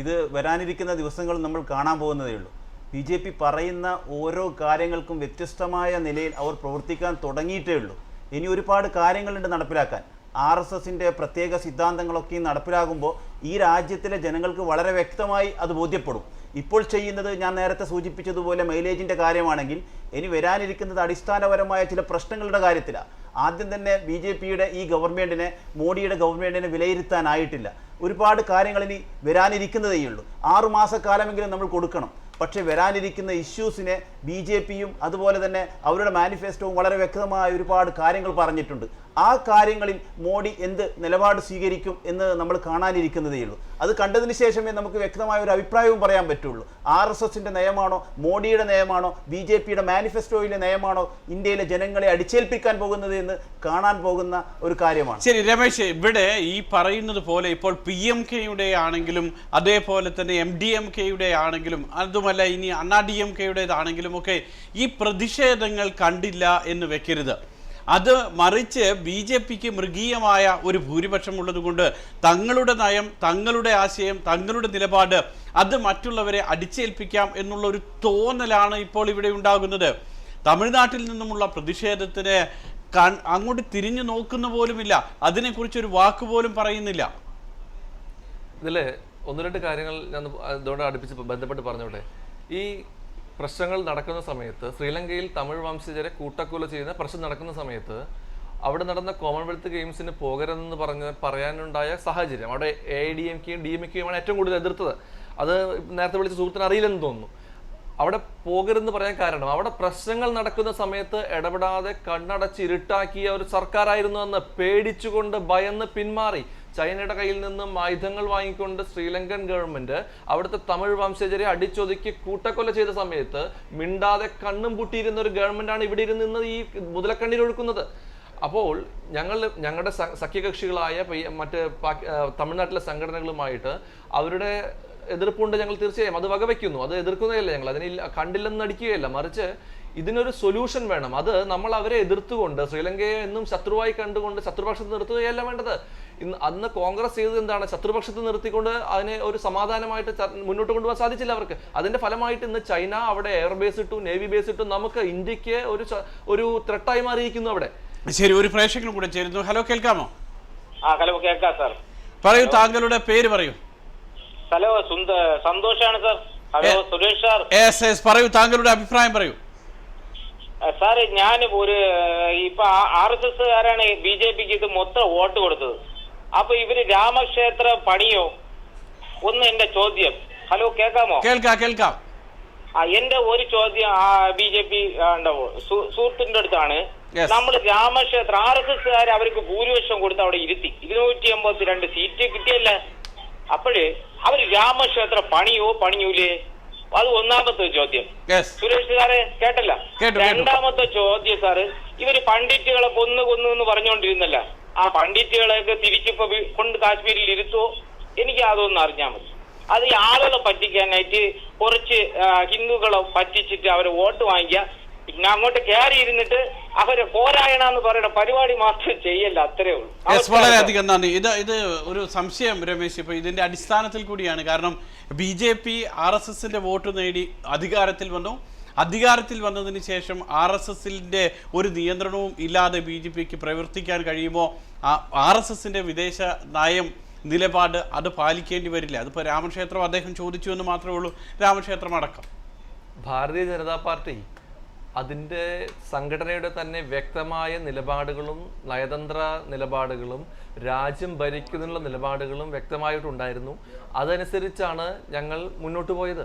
ഇത് വരാനിരിക്കുന്ന ദിവസങ്ങൾ നമ്മൾ കാണാൻ പോകുന്നതേ ഉള്ളൂ. BJP പറയുന്ന ഓരോ കാര്യങ്ങൾക്കും വ്യത്യസ്തമായ നിലയിൽ അവർ പ്രവർത്തിക്കാൻ തുടങ്ങിയിട്ടേ ഉള്ളൂ. ഇനി ഒരുപാട് കാര്യങ്ങളുണ്ട് നടപ്പിലാക്കാൻ. RSSന്റെ പ്രത്യേക സിദ്ധാന്തങ്ങളൊക്കെയും നടപ്പിലാകുമ്പോൾ ഈ രാജ്യത്തിലെ ജനങ്ങൾക്ക് വളരെ വ്യക്തമായി അത് ബോധ്യപ്പെടും. ഇപ്പോൾ ചെയ്യുന്നത് ഞാൻ നേരത്തെ സൂചിപ്പിച്ചതുപോലെ മൈലേജിൻ്റെ കാര്യമാണെങ്കിൽ ഇനി വരാനിരിക്കുന്നത് അടിസ്ഥാനപരമായ ചില പ്രശ്നങ്ങളുടെ കാര്യത്തിലാണ്. ആദ്യം തന്നെ BJPയുടെ ഈ ഗവൺമെൻറ്റിനെ, മോഡിയുടെ ഗവൺമെൻറ്റിനെ വിലയിരുത്താനായിട്ടില്ല. ഒരുപാട് കാര്യങ്ങൾ ഇനി വരാനിരിക്കുന്നതേയുള്ളൂ. 6 മാസക്കാലമെങ്കിലും നമ്മൾ കൊടുക്കണം. പക്ഷേ വരാനിരിക്കുന്ന ഇഷ്യൂസിനെ BJPയും അതുപോലെ തന്നെ അവരുടെ മാനിഫെസ്റ്റോവും വളരെ വ്യക്തമായ ഒരുപാട് കാര്യങ്ങൾ പറഞ്ഞിട്ടുണ്ട്. ആ കാര്യങ്ങളിൽ മോഡി എന്ത് നിലപാട് സ്വീകരിക്കും എന്ന് നമ്മൾ കാണാനിരിക്കുന്നതേയുള്ളൂ. അത് കണ്ടതിന് ശേഷമേ നമുക്ക് വ്യക്തമായ ഒരു അഭിപ്രായവും പറയാൻ പറ്റുള്ളൂ. RSSന്റെ നയമാണോ, മോഡിയുടെ നയമാണോ, BJPയുടെ മാനിഫെസ്റ്റോയിലെ നയമാണോ ഇന്ത്യയിലെ ജനങ്ങളെ അടിച്ചേൽപ്പിക്കാൻ പോകുന്നത് എന്ന് കാണാൻ പോകുന്ന ഒരു കാര്യമാണ്. ശരി രമേശ്, ഇവിടെ ഈ പറയുന്നത് പോലെ ഇപ്പോൾ PMKയുടെ ആണെങ്കിലും അതേപോലെ തന്നെ MDMKയുടെ ആണെങ്കിലും അതുമല്ല ഇനി ANNADMKയുടേതാണെങ്കിലും ഒക്കെ ഈ പ്രതിഷേധങ്ങൾ കണ്ടില്ല എന്ന് വെക്കരുത്. അത് മറിച്ച് BJPക്ക് മൃഗീയമായ ഒരു ഭൂരിപക്ഷം ഉള്ളതുകൊണ്ട് തങ്ങളുടെ നയം, തങ്ങളുടെ ആശയം, തങ്ങളുടെ നിലപാട് അത് മറ്റുള്ളവരെ അടിച്ചേൽപ്പിക്കാം എന്നുള്ള ഒരു തോന്നലാണ് ഇപ്പോൾ ഇവിടെ ഉണ്ടാകുന്നത്. തമിഴ്നാട്ടിൽ നിന്നുമുള്ള പ്രതിഷേധത്തിന് അങ്ങോട്ട് തിരിഞ്ഞു നോക്കുന്ന പോലുമില്ല, അതിനെക്കുറിച്ചൊരു വാക്കുപോലും പറയുന്നില്ല. ഇതില് 1-2 കാര്യങ്ങൾ ഞാൻ ഇതോടെ അടുപ്പിച്ച് ബന്ധപ്പെട്ട് പറഞ്ഞോട്ടെ. ഈ പ്രശ്നങ്ങൾ നടക്കുന്ന സമയത്ത്, ശ്രീലങ്കയിൽ തമിഴ് വംശജരെ കൂട്ടക്കൊല ചെയ്യുന്ന പ്രശ്നം നടക്കുന്ന സമയത്ത് അവിടെ നടന്ന കോമൺവെൽത്ത് ഗെയിംസിന് പോകരുതെന്ന് പറയാനുണ്ടായ സാഹചര്യം, അവിടെ AIDMKയും DMKയുമാണ് ഏറ്റവും കൂടുതൽ എതിർത്തത്. അത് നേരത്തെ വിളിച്ച സുഹൃത്തിന് അറിയില്ലെന്ന് തോന്നുന്നു. അവിടെ പോകരുതെന്ന് പറയാൻ കാരണം അവിടെ പ്രശ്നങ്ങൾ നടക്കുന്ന സമയത്ത് ഇടപെടാതെ കണ്ണടച്ച് ഇരുട്ടാക്കിയ ഒരു സർക്കാരായിരുന്നു അന്ന്. പേടിച്ചുകൊണ്ട് ഭയന്ന് പിന്മാറി ചൈനയുടെ കയ്യിൽ നിന്നും ആയുധങ്ങൾ വാങ്ങിക്കൊണ്ട് ശ്രീലങ്കൻ ഗവൺമെന്റ് അവിടുത്തെ തമിഴ് വംശജരെ അടിച്ചൊതുക്കി കൂട്ടക്കൊല ചെയ്ത സമയത്ത് മിണ്ടാതെ കണ്ണും പൂട്ടിയിരുന്ന ഒരു ഗവൺമെന്റാണ് ഇവിടെ ഇരുന്ന് ഈ മുതലക്കണ്ണീരൊഴുക്കുന്നത്. അപ്പോൾ ഞങ്ങളുടെ സഖ്യകക്ഷികളായ മറ്റ് തമിഴ്നാട്ടിലെ സംഘടനകളുമായിട്ട് അവരുടെ എതിർപ്പുണ്ട്. ഞങ്ങൾ തീർച്ചയായും അത് വകവയ്ക്കുന്നു, അത് എതിർക്കുന്നതല്ല, ഞങ്ങൾ അതിനെ കണ്ടില്ലെന്ന് നടിക്കുകയല്ല. മറിച്ച് ഇതിനൊരു സൊല്യൂഷൻ വേണം. അത് നമ്മൾ അവരെ എതിർത്തുകൊണ്ട് ശ്രീലങ്കയെ എന്നും ശത്രുവായി കണ്ടുകൊണ്ട് ശത്രുപക്ഷത്ത് നിർത്തുകയല്ല വേണ്ടത്. അന്ന് കോൺഗ്രസ് ചെയ്തത് എന്താണ്? ശത്രുപക്ഷത്ത് നിർത്തിക്കൊണ്ട് അതിനെ ഒരു സമാധാനമായിട്ട് മുന്നോട്ട് കൊണ്ടുപോകാൻ സാധിച്ചില്ല അവർക്ക്. അതിന്റെ ഫലമായിട്ട് ഇന്ന് ചൈന അവിടെ എയർ ബേസ് ഇട്ടു, നേവി ബേസ് ഇട്ടു. നമുക്ക് ഇന്ത്യക്ക് ഒരു ത്രെട്ടായി മാറിയിരിക്കുന്നു അവിടെ. ശരി, ഒരു പ്രേക്ഷകനും കൂടെ ചേരുന്നു. ഹലോ, കേൾക്കാമോ? ഹലോ, കേൾക്കാം സാർ. പറയൂ, താങ്കളുടെ പേര് പറയൂ. ഹലോ, സന്തോഷാണ് സാർ. Hello, Suresh sir. പറയൂ, താങ്കളുടെ അഭിപ്രായം പറയൂ. സാറ്, ഞാൻ ഇപ്പൊ RSS കാരാണ് BJPക്ക് ഇത് മൊത്തം വോട്ട് കൊടുത്തത്. അപ്പൊ ഇവര് രാമക്ഷേത്ര പണിയോ? ഒന്ന് എന്റെ ചോദ്യം. ഹലോ, കേൾക്കാമോ? കേൾക്കാം. എന്റെ ഒരു ചോദ്യം BJP സുഹൃത്തിന്റെ അടുത്താണ്. നമ്മൾ രാമക്ഷേത്ര RSS കാര് അവർക്ക് ഭൂരിപക്ഷം കൊടുത്ത് അവിടെ ഇരുത്തി 282 സീറ്റ് കിട്ടിയല്ലേ? അപ്പോഴ് അവര് രാമക്ഷേത്ര പണിയൂലേ? അത് ഒന്നാമത്തെ ചോദ്യം. സുരേഷ് സാറെ കേട്ടല്ല. രണ്ടാമത്തെ ചോദ്യം സാറ്, ഇവര് പണ്ഡിറ്റുകളെ കൊന്നു പറഞ്ഞുകൊണ്ടിരുന്നല്ല, ആ പണ്ഡിറ്റുകളെയൊക്കെ തിരിച്ചിപ്പോ കൊണ്ട് കാശ്മീരിൽ ഇരുത്തുവോ? എനിക്ക് അതൊന്നും അറിഞ്ഞാൽ മതി. അത് ഈ ആളുകളെ പറ്റിക്കാനായിട്ട് കുറച്ച് ഹിന്ദുക്കളെ പറ്റിച്ചിട്ട് അവരെ വോട്ട് വാങ്ങിക്കുക, പിന്നെ അങ്ങോട്ട് കയറി ഇരുന്നിട്ട് അവരെ പോരായണ എന്ന് പറയുന്ന പരിപാടി മാത്രം ചെയ്യല്ല, അത്രേ ഉള്ളൂ. വളരെയധികം നന്ദി. ഇത് ഒരു സംശയം രമേശ്, ഇപ്പൊ ഇതിന്റെ അടിസ്ഥാനത്തിൽ കൂടിയാണ്. കാരണം BJP RSSന്റെ വോട്ട് നേടി അധികാരത്തിൽ വന്നു. അധികാരത്തിൽ വന്നതിന് ശേഷം RSSന്റെ ഒരു നിയന്ത്രണവും ഇല്ലാതെ BJPക്ക് പ്രവർത്തിക്കാൻ കഴിയുമോ? RSSന്റെ വിദേശ നയം നിലപാട് അത് പാലിക്കേണ്ടി വരില്ല. അതിപ്പോൾ രാമക്ഷേത്രം അദ്ദേഹം ചോദിച്ചു എന്ന് മാത്രമേ ഉള്ളൂ. രാമക്ഷേത്രം അടക്കം ഭാരതീയ ജനതാ പാർട്ടി അതിൻ്റെ സംഘടനയുടെ തന്നെ വ്യക്തമായ നിലപാടുകളും നയതന്ത്ര നിലപാടുകളും രാജ്യം ഭരിക്കുന്നതിനുള്ള നിലപാടുകളും വ്യക്തമായിട്ടുണ്ടായിരുന്നു. അതനുസരിച്ചാണ് ഞങ്ങൾ മുന്നോട്ട് പോയത്.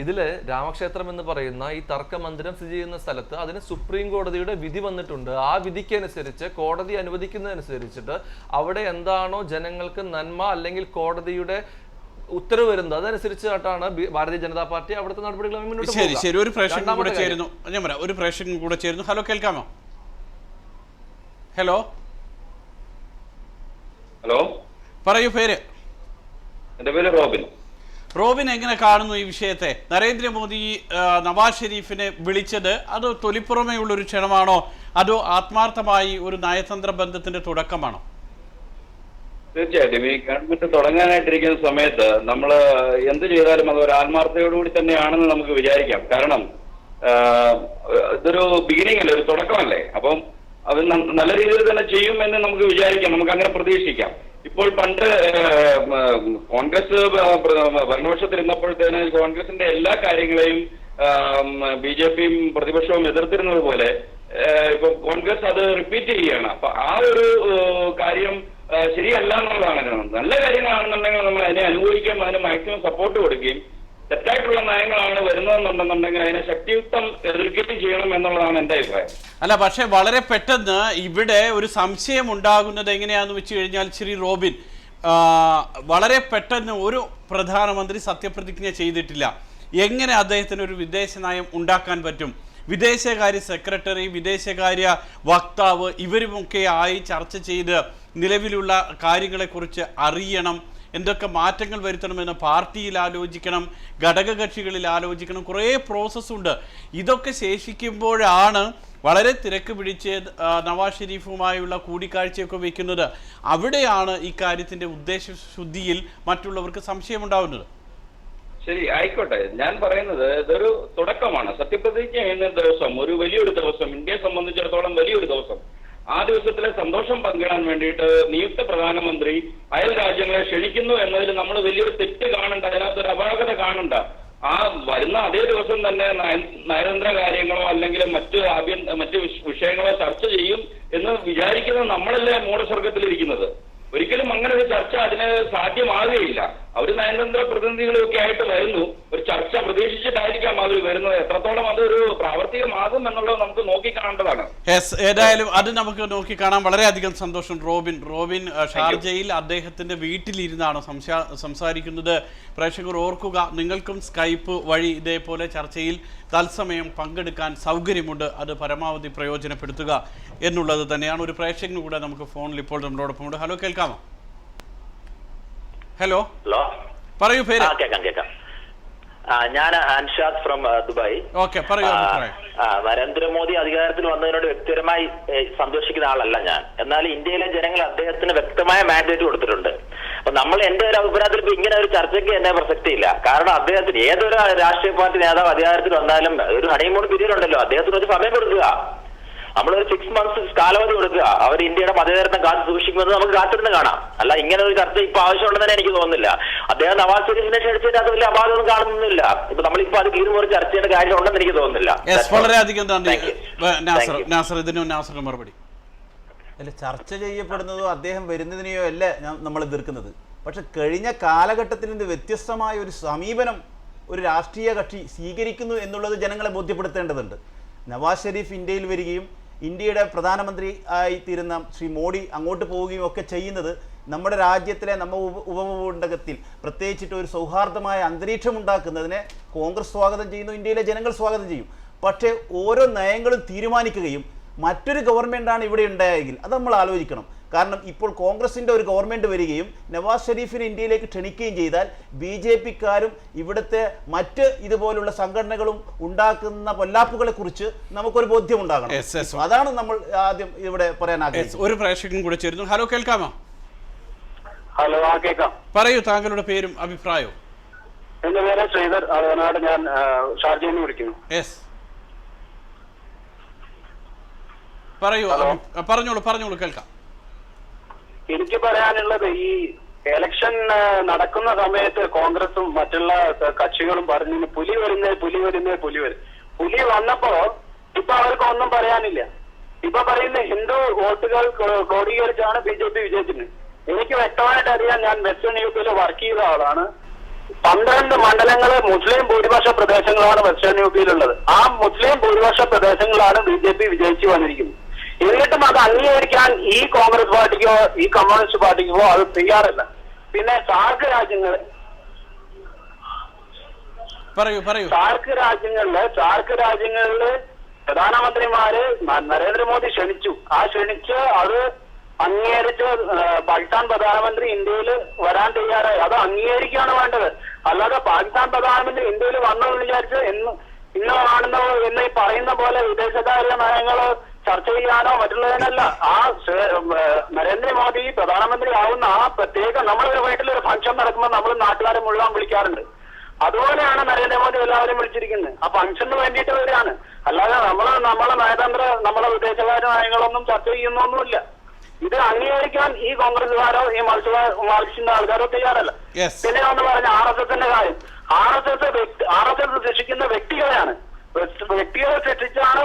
ഇതിൽ രാമക്ഷേത്രം എന്ന് പറയുന്ന ഈ തർക്കമന്ദിരം സ്ഥിതി ചെയ്യുന്ന സ്ഥലത്ത് അതിന് സുപ്രീം കോടതിയുടെ വിധി വന്നിട്ടുണ്ട്. ആ വിധിക്കനുസരിച്ച് കോടതി അനുവദിക്കുന്നതനുസരിച്ചിട്ട് അവിടെ എന്താണോ ജനങ്ങൾക്ക് നന്മ അല്ലെങ്കിൽ കോടതിയുടെ ഉത്തരവ് വരുന്നത് അതനുസരിച്ചാണ് ഭാരതീയ ജനതാ പാർട്ടി അവിടുത്തെ നടപടികൾ മുന്നോട്ട് പോകുന്നത്. ശരി, ഒരു പ്രേക്ഷകൻ കൂടെ ചേരുന്നു. ഒരു പ്രേക്ഷകൻ കൂടെ ചേരുന്നു. ഹലോ, കേൾക്കാമോ? ഹലോ, പറയൂ, പേര്? എന്റെ പേര് റോബിൻ. റോബിൻ, എങ്ങനെ കാണുന്നു ഈ വിഷയത്തെ? നരേന്ദ്രമോദി നവാസ് ഷെരീഫിനെ വിളിച്ചത് അത് തൊലിപ്പുറമേ ഉള്ളൊരു ക്ഷണമാണോ, അതോ ആത്മാർത്ഥമായി ഒരു നയതന്ത്ര ബന്ധത്തിന്റെ തുടക്കമാണോ? തീർച്ചയായിട്ടും ഈ ഗവൺമെന്റ് തുടങ്ങാനായിട്ടിരിക്കുന്ന സമയത്ത് നമ്മൾ എന്ത് ചെയ്താലും അത് ഒരു ആത്മാർത്ഥതയോടുകൂടി തന്നെയാണെന്ന് നമുക്ക് വിചാരിക്കാം. കാരണം ഇതൊരു ബിഗിനിങ് അല്ലേ, ഒരു തുടക്കമല്ലേ. അപ്പം അത് നല്ല രീതിയിൽ തന്നെ ചെയ്യുമെന്ന് നമുക്ക് വിചാരിക്കാം, നമുക്ക് അങ്ങനെ പ്രതീക്ഷിക്കാം. ഇപ്പോൾ പണ്ട് കോൺഗ്രസ് ഭരണപക്ഷത്തിരുന്നപ്പോഴത്തേന് കോൺഗ്രസിന്റെ എല്ലാ കാര്യങ്ങളെയും BJPയും പ്രതിപക്ഷവും എതിർത്തിരുന്നത് പോലെ ഇപ്പൊ കോൺഗ്രസ് അത് റിപ്പീറ്റ് ചെയ്യുകയാണ്. അപ്പൊ ആ ഒരു കാര്യം ശരിയല്ല എന്നുള്ളതാണ്. നല്ല കാര്യങ്ങളാണെന്നുണ്ടെങ്കിൽ നമ്മൾ അതിനെ അനുകൂലിക്കുകയും അതിന് മാക്സിമം സപ്പോർട്ട് കൊടുക്കുകയും, തെറ്റായിട്ടുള്ള നയങ്ങളാണ് വരുന്നതെന്നുണ്ടെന്നുണ്ടെങ്കിൽ അതിനെ ശക്തിയുക്തം എതിർക്കുകയും ചെയ്യണം എന്നുള്ളതാണ് എന്റെ അഭിപ്രായം. അല്ല, പക്ഷെ വളരെ പെട്ടെന്ന് ഇവിടെ ഒരു സംശയം ഉണ്ടാകുന്നത് എങ്ങനെയാന്ന് വെച്ച് കഴിഞ്ഞാൽ, ശ്രീ റോബിൻ, വളരെ പെട്ടെന്ന് ഒരു പ്രധാനമന്ത്രി സത്യപ്രതിജ്ഞ ചെയ്തിട്ടില്ല. എങ്ങനെ അദ്ദേഹത്തിന് ഒരു വിദേശ നയം ഉണ്ടാക്കാൻ പറ്റും? വിദേശകാര്യ സെക്രട്ടറി, വിദേശകാര്യ വക്താവ് ഇവരുമൊക്കെ ആയി ചർച്ച ചെയ്ത് നിലവിലുള്ള കാര്യങ്ങളെക്കുറിച്ച് അറിയണം, എന്തൊക്കെ മാറ്റങ്ങൾ വരുത്തണമെന്ന് പാർട്ടിയിൽ ആലോചിക്കണം, ഘടകകക്ഷികളിൽ ആലോചിക്കണം, കുറേ പ്രോസസ്സുണ്ട്. ഇതൊക്കെ ശേഷിക്കുമ്പോഴാണ് വളരെ തിരക്ക് പിടിച്ച് നവാസ് ഷെരീഫുമായുള്ള കൂടിക്കാഴ്ചയൊക്കെ വയ്ക്കുന്നത്. അവിടെയാണ് ഈ കാര്യത്തിൻ്റെ ഉദ്ദേശശുദ്ധിയിൽ മറ്റുള്ളവർക്ക് സംശയമുണ്ടാകുന്നത്. ശരി, ആയിക്കോട്ടെ. ഞാൻ പറയുന്നത് ഇതൊരു തുടക്കമാണ്. സത്യപ്രതിജ്ഞ ചെയ്യുന്ന ദിവസം ഒരു വലിയൊരു ദിവസം, ഇന്ത്യയെ സംബന്ധിച്ചിടത്തോളം വലിയൊരു ദിവസം. ആ ദിവസത്തിലെ സന്തോഷം പങ്കിടാൻ വേണ്ടിയിട്ട് നിയുക്ത പ്രധാനമന്ത്രി അയൽ രാജ്യങ്ങളെ ക്ഷണിക്കുന്നു എന്നതിൽ നമ്മൾ വലിയൊരു തെറ്റ് കാണണ്ട, അതിനകത്തൊരു അപാകത കാണണ്ട. ആ വരുന്ന അതേ ദിവസം തന്നെ നയതന്ത്ര കാര്യങ്ങളോ അല്ലെങ്കിൽ മറ്റ് വിഷയങ്ങളോ ചർച്ച ചെയ്യും എന്ന് വിചാരിക്കുന്നത് നമ്മളല്ലേ മൂഢസ്വർഗത്തിലിരിക്കുന്നത്. ഒരിക്കലും അങ്ങനെ ഒരു ചർച്ച അതിന് സാധ്യമാകുകയില്ല. അവർ നയതന്ത്ര പ്രതിനിധികളൊക്കെ ആയിട്ട് വരുന്നു, ഒരു ചർച്ച പ്രതീക്ഷിച്ചിട്ടായിരിക്കാം അവർ വരുന്നത്. എത്രത്തോളം അതൊരു പ്രാവർത്തികമാകും എന്നുള്ളത് നമുക്ക് നോക്കിക്കാണേണ്ടതാണ്. ഏതായാലും അത് നമുക്ക് നോക്കിക്കാണാം. വളരെയധികം സന്തോഷം റോബിൻ. ഷാർജയിൽ അദ്ദേഹത്തിന്റെ വീട്ടിലിരുന്നാണ് സംസാരിക്കുന്നത്. പ്രേക്ഷകർ ഓർക്കുക, നിങ്ങൾക്കും സ്കൈപ്പ് വഴി ഇതേപോലെ ചർച്ചയിൽ തത്സമയം പങ്കെടുക്കാൻ സൗകര്യമുണ്ട്. അത് പരമാവധി പ്രയോജനപ്പെടുത്തുക എന്നുള്ളത് തന്നെയാണ്. ഒരു പ്രേക്ഷകന് കൂടെ നമുക്ക് ഫോണിൽ ഇപ്പോൾ നമ്മളോടൊപ്പം ഉണ്ട്. ഹലോ, കേൾക്കാമോ? ഹലോ, പറയൂ, പേര്? ഞാൻ അൻഷാദ് ഫ്രം ദുബായ്. ഓക്കെ, പറയൂ. നരേന്ദ്രമോദി അധികാരത്തിൽ വന്നതിനോട് വ്യക്തിപരമായി സന്തോഷിക്കുന്ന ആളല്ല ഞാൻ. എന്നാൽ ഇന്ത്യയിലെ ജനങ്ങൾ അദ്ദേഹത്തിന് വ്യക്തമായ മാൻഡേറ്റ് കൊടുത്തിട്ടുണ്ട്. അപ്പൊ നമ്മൾ എന്റെ ഒരു അഭിപ്രായത്തിൽ ഇപ്പൊ ഇങ്ങനെ ഒരു ചർച്ചയ്ക്ക് എന്നെ പ്രസക്തിയില്ല. കാരണം അദ്ദേഹത്തിന് ഏതൊരു രാഷ്ട്രീയ പാർട്ടി നേതാവ് അധികാരത്തിൽ വന്നാലും ഒരു ഹണിമൂൺ പീരീഡ് ഉണ്ടല്ലോ, അദ്ദേഹത്തിന് ഒരു സമയം കൊടുക്കുക. നമ്മളൊരു 6 months കാലാവധി കൊടുക്കുക. അവർ ഇന്ത്യയുടെ മതേതരത്വം കാത്തു സൂക്ഷിക്കുമെന്ന് നമുക്ക് കാത്തിരുന്ന് കാണാം. അല്ല ഇങ്ങനെ ഒരു ചർച്ച ഇപ്പൊ ആവശ്യമുണ്ടെന്ന് തന്നെ എനിക്ക് തോന്നുന്നില്ല. അദ്ദേഹം നവാസ് ഷെരീഫിനെ ക്ഷണിച്ചതിന് അത് വലിയ അപാകമൊന്നും കാണുന്നില്ല. ഇപ്പൊ നമ്മളിപ്പോ അത് കീറുമ്പോൾ ചർച്ച ചെയ്യേണ്ട കാര്യം ഉണ്ടെന്ന് എനിക്ക് തോന്നുന്നില്ല. വളരെയധികം മറുപടി. അല്ല, ചർച്ച ചെയ്യപ്പെടുന്നതോ അദ്ദേഹം വരുന്നതിനെയോ അല്ല നമ്മൾ എതിർക്കുന്നത്. പക്ഷെ കഴിഞ്ഞ കാലഘട്ടത്തിൽ നിന്ന് വ്യത്യസ്തമായ ഒരു സമീപനം ഒരു രാഷ്ട്രീയ കക്ഷി സ്വീകരിക്കുന്നു എന്നുള്ളത് ജനങ്ങളെ ബോധ്യപ്പെടുത്തേണ്ടതുണ്ട്. നവാസ് ഷെരീഫ് ഇന്ത്യയിൽ വരികയും ഇന്ത്യയുടെ പ്രധാനമന്ത്രി ആയി തീരുന്ന ശ്രീ മോഡി അങ്ങോട്ട് പോവുകയും ഒക്കെ ചെയ്യുന്നത് നമ്മുടെ രാജ്യത്തിലെ ഉപഭൂഖണ്ഡത്തിൽ പ്രത്യേകിച്ചിട്ട് ഒരു സൗഹാർദ്ദമായ അന്തരീക്ഷം ഉണ്ടാക്കുന്നതിനെ കോൺഗ്രസ് സ്വാഗതം ചെയ്യുന്നു, ഇന്ത്യയിലെ ജനങ്ങൾ സ്വാഗതം ചെയ്യും. പക്ഷേ ഓരോ നയങ്ങളും തീരുമാനിക്കുകയും മറ്റൊരു ഗവൺമെൻറ്റാണ് ഇവിടെ ഉണ്ടായെങ്കിൽ അത് നമ്മൾ ആലോചിക്കണം. കാരണം ഇപ്പോൾ കോൺഗ്രസിൻ്റെ ഒരു ഗവൺമെൻറ് വരികയും നവാസ് ഷെരീഫിനെ ഇന്ത്യയിലേക്ക് ക്ഷണിക്കുകയും ചെയ്താൽ BJPക്കാരും ഇവിടുത്തെ മറ്റ് ഇതുപോലുള്ള സംഘടനകളും ഉണ്ടാക്കുന്ന പൊല്ലാപ്പുകളെ കുറിച്ച് നമുക്കൊരു ബോധ്യം ഉണ്ടാകണം. അതാണ് നമ്മൾ ആദ്യം ഇവിടെ പറയാൻ ആഗ്രഹിക്കുന്നത്. ഒരു പ്രേക്ഷകൻ കൂടെ ചേരുന്നു. ഹലോ, കേൾക്കാമോ? ഹലോ, കേൾക്കാം. പറയൂ, താങ്കളുടെ പേരും അഭിപ്രായവും. എന്റെ പേര് ശ്രീധർ ആദവനാട്. ഞാൻ ഷാർജയിൽ നിന്ന് വിളിക്കുന്നു. പറയൂ, പറഞ്ഞോളൂ, കേൾക്കാം. എനിക്ക് പറയാനുള്ളത്, ഈ എലക്ഷൻ നടക്കുന്ന സമയത്ത് കോൺഗ്രസും മറ്റുള്ള കക്ഷികളും പറഞ്ഞു പുലി വന്നപ്പോ ഇപ്പൊ അവർക്ക് ഒന്നും പറയാനില്ല. ഇപ്പൊ പറയുന്ന ഹിന്ദു വോട്ടുകൾ ക്രോഡീകരിച്ചാണ് BJP വിജയിച്ചത്. എനിക്ക് വ്യക്തമായിട്ട് അറിയാം. ഞാൻ വെസ്റ്റേൺ യുപിയിൽ വർക്ക് ചെയ്ത ആളാണ്. 12 മണ്ഡലങ്ങള് മുസ്ലിം ഭൂരിപക്ഷ പ്രദേശങ്ങളാണ് വെസ്റ്റേൺ യുപിയിലുള്ളത്. ആ മുസ്ലിം ഭൂരിപക്ഷ പ്രദേശങ്ങളാണ് BJP വിജയിച്ചു വന്നിരിക്കുന്നത്. എന്നിട്ടും അത് അംഗീകരിക്കാൻ ഈ കോൺഗ്രസ് പാർട്ടിക്കോ ഈ കമ്മ്യൂണിസ്റ്റ് പാർട്ടിക്കോ അത് തയ്യാറല്ല. പിന്നെ സാർക്ക് രാജ്യങ്ങളില് പ്രധാനമന്ത്രിമാര് നരേന്ദ്രമോദി ക്ഷണിച്ചു. ക്ഷണിച്ച് അത് അംഗീകരിച്ച് പാകിസ്ഥാൻ പ്രധാനമന്ത്രി ഇന്ത്യയിൽ വരാൻ തയ്യാറായി. അത് അംഗീകരിക്കുകയാണ് വേണ്ടത്. അല്ലാതെ പാകിസ്ഥാൻ പ്രധാനമന്ത്രി ഇന്ത്യയിൽ വന്നെന്ന് വിചാരിച്ച് ഇന്ന് കാണുന്ന എന്ന് ഈ പറയുന്ന പോലെ വിദേശകാര്യ നയങ്ങള് ചർച്ച ചെയ്യാനോ മറ്റുള്ളതിനല്ല. നരേന്ദ്രമോദി പ്രധാനമന്ത്രി ആവുന്ന പ്രത്യേക നമ്മളൊരു വീട്ടിലൊരു ഫംഗ്ഷൻ നടക്കുമ്പോൾ നമ്മൾ നാട്ടുകാരെ മുഴുവൻ വിളിക്കാറുണ്ട്. അതുപോലെയാണ് നരേന്ദ്രമോദി എല്ലാവരും വിളിച്ചിരിക്കുന്നത്. ആ ഫംഗ്ഷന് വേണ്ടിയിട്ട് വരികയാണ്. അല്ലാതെ നമ്മളെ നയതന്ത്ര നമ്മളെ വിദേശകാര്യ നയങ്ങളൊന്നും ചർച്ച ചെയ്യുന്നൊന്നുമില്ല. ഇത് അംഗീകരിക്കാൻ ഈ കോൺഗ്രസുകാരോ ഈ മാർക്സിന്റെ ആൾക്കാരോ തയ്യാറല്ല. പിന്നെ ഒന്ന് പറഞ്ഞ RSSന്റെ കാര്യം. RSS രക്ഷിക്കുന്ന വ്യക്തികളെയാണ്. വ്യക്തികളെ സൃഷ്ടിച്ചാണ്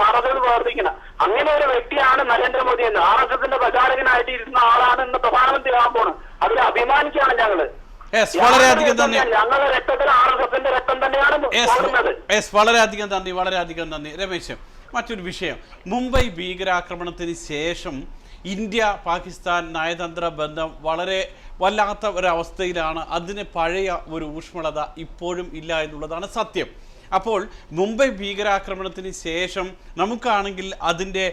RSS പ്രവർത്തിക്കുന്നത്. അങ്ങനെ ഒരു വ്യക്തിയാണ് നരേന്ദ്രമോദി എന്ന്. RSSന്റെ പ്രചാരകനായിട്ട് ഇരുന്ന ആളാണ് ഇന്ന് പ്രധാനമന്ത്രി ആകാൻ പോണ്. അതിൽ അഭിമാനിക്കുകയാണ് ഞങ്ങള്. ഞങ്ങളുടെ രക്തത്തിൽ RSSന്റെ രക്തം തന്നെയാണ് ഓടുന്നത്. വളരെയധികം നന്ദി രമേശ്. മറ്റൊരു വിഷയം, മുംബൈ ഭീകരാക്രമണത്തിന് ശേഷം ഇന്ത്യ പാകിസ്ഥാൻ നയതന്ത്ര ബന്ധം വളരെ വല്ലാത്ത ഒരവസ്ഥയിലാണ്. അതിന് പഴയ ഒരു ഊഷ്മളത ഇപ്പോഴും ഇല്ല എന്നുള്ളതാണ് സത്യം. അപ്പോൾ മുംബൈ ഭീകരാക്രമണത്തിന് ശേഷം നമുക്കാണെങ്കിൽ അതിൻ്റെ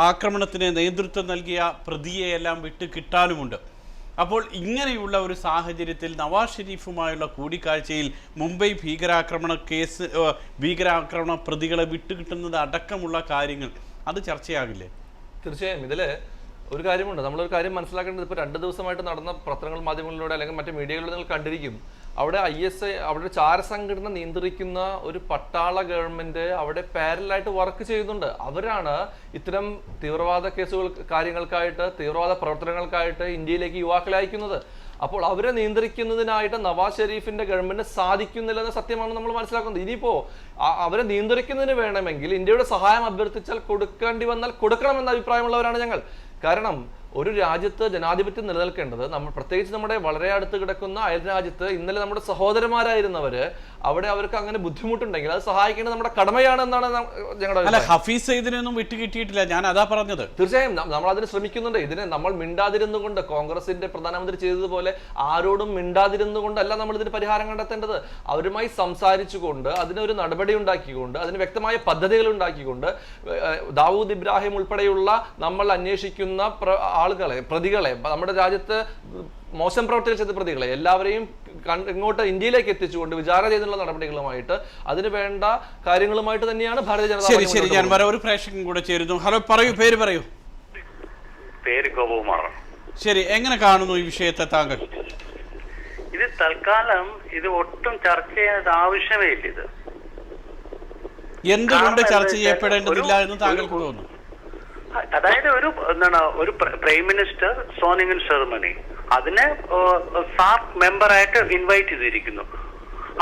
ആക്രമണത്തിന് നേതൃത്വം നൽകിയ പ്രതിയെയെല്ലാം വിട്ട് കിട്ടാനുമുണ്ട്. അപ്പോൾ ഇങ്ങനെയുള്ള ഒരു സാഹചര്യത്തിൽ നവാസ് ഷെരീഫുമായുള്ള കൂടിക്കാഴ്ചയിൽ മുംബൈ ഭീകരാക്രമണ പ്രതികളെ വിട്ടുകിട്ടുന്നത് അടക്കമുള്ള കാര്യങ്ങൾ അത് ചർച്ചയാകില്ലേ? തീർച്ചയായും. ഇതിൽ ഒരു കാര്യമുണ്ട്. നമ്മളൊരു കാര്യം മനസ്സിലാക്കേണ്ടത്, ഇപ്പോൾ 2 ദിവസമായിട്ട് നടന്ന പത്രങ്ങൾ മാധ്യമങ്ങളിലൂടെ അല്ലെങ്കിൽ മറ്റു മീഡിയകളിലൂടെ നിങ്ങൾ കണ്ടിരിക്കും. അവിടെ ISI അവിടെ ചാരസംഘടന നിയന്ത്രിക്കുന്ന ഒരു പട്ടാള ഗവൺമെന്റ് അവിടെ പാരലായിട്ട് വർക്ക് ചെയ്യുന്നുണ്ട്. അവരാണ് ഇത്തരം തീവ്രവാദ കാര്യങ്ങൾക്കായിട്ട് തീവ്രവാദ പ്രവർത്തനങ്ങൾക്കായിട്ട് ഇന്ത്യയിലേക്ക് യുവാക്കളെ അയക്കുന്നത്. അപ്പോൾ അവരെ നിയന്ത്രിക്കുന്നതിനായിട്ട് നവാസ് ഷെരീഫിന്റെ ഗവൺമെന്റ് സാധിക്കുന്നില്ലെന്ന സത്യമാണ് നമ്മൾ മനസ്സിലാക്കുന്നത്. ഇനിയിപ്പോ അവരെ നിയന്ത്രിക്കുന്നതിന് വേണമെങ്കിൽ ഇന്ത്യയുടെ സഹായം അഭ്യർത്ഥിച്ചാൽ കൊടുക്കേണ്ടി വന്നാൽ കൊടുക്കണമെന്ന അഭിപ്രായമുള്ളവരാണ് ഞങ്ങൾ. കാരണം ഒരു രാജ്യത്ത് ജനാധിപത്യം നിലനിൽക്കേണ്ടത് പ്രത്യേകിച്ച് നമ്മുടെ വളരെ അടുത്ത് കിടക്കുന്ന അയൽ രാജ്യത്ത് ഇന്നലെ നമ്മുടെ സഹോദരന്മാരായിരുന്നവര് അവിടെ അവർക്ക് അങ്ങനെ ബുദ്ധിമുട്ടുണ്ടെങ്കിൽ അത് സഹായിക്കേണ്ടത് നമ്മുടെ കടമയാണെന്നാണ് ഞങ്ങളുടെ. ഹഫീസ് സയ്യിദിനൊന്നും വിട്ടുകിട്ടിയിട്ടില്ല, ഞാൻ അതാ പറഞ്ഞത്. തീർച്ചയായും നമ്മൾ അതിന് ശ്രമിക്കുന്നുണ്ട്. ഇതിനെ നമ്മൾ മിണ്ടാതിരുന്നുകൊണ്ട് കോൺഗ്രസിന്റെ പ്രധാനമന്ത്രി ചെയ്തതുപോലെ ആരോടും മിണ്ടാതിരുന്നുകൊണ്ടല്ല നമ്മൾ ഇതിന് പരിഹാരം കണ്ടെത്തേണ്ടത്. അവരുമായി സംസാരിച്ചുകൊണ്ട് അതിനൊരു നടപടി ഉണ്ടാക്കിക്കൊണ്ട് അതിന് വ്യക്തമായ പദ്ധതികൾ ഉണ്ടാക്കിക്കൊണ്ട് ദാവൂദ് ഇബ്രാഹിം ഉൾപ്പെടെയുള്ള നമ്മൾ അന്വേഷിക്കുന്ന ആളുകളെ, പ്രതികളെ, നമ്മുടെ രാജ്യത്ത് മോശം പ്രവർത്തികൾ ചെയ്ത പ്രതികളെ എല്ലാവരെയും ഇങ്ങോട്ട് ഇന്ത്യയിലേക്ക് എത്തിച്ചുകൊണ്ട് വിചാരണ ചെയ്തുള്ള നടപടികളുമായിട്ട് അതിന് വേണ്ട കാര്യങ്ങളുമായിട്ട് തന്നെയാണ് ഭാരതീയ ജനതാ പാർട്ടി. ശരി, ഞാൻ ഒരു പ്രേക്ഷകൻ കൂടെ ചേരുന്നു. ഹലോ, പറയൂ, പേര് പറയൂ. പേര് ഗോപകുമാർ. ശരി, എങ്ങനെ കാണുന്നു ഈ വിഷയത്തെ താങ്കൾ? ഇത് തൽക്കാലം ഇത് ഒട്ടും ചർച്ച ചെയ്യേണ്ട ആവശ്യമേ ഇല്ല. ഇത് എന്തുകൊണ്ട് ചർച്ച ചെയ്യപ്പെടേണ്ടതില്ല എന്ന് താങ്കൾക്ക് തോന്നുന്നു? അതായത് ഒരു prime minister zoning in ceremony, അതിനെ സാർക്ക് മെമ്പറായിട്ട് ഇൻവൈറ്റ് ചെയ്തിരിക്കുന്നു,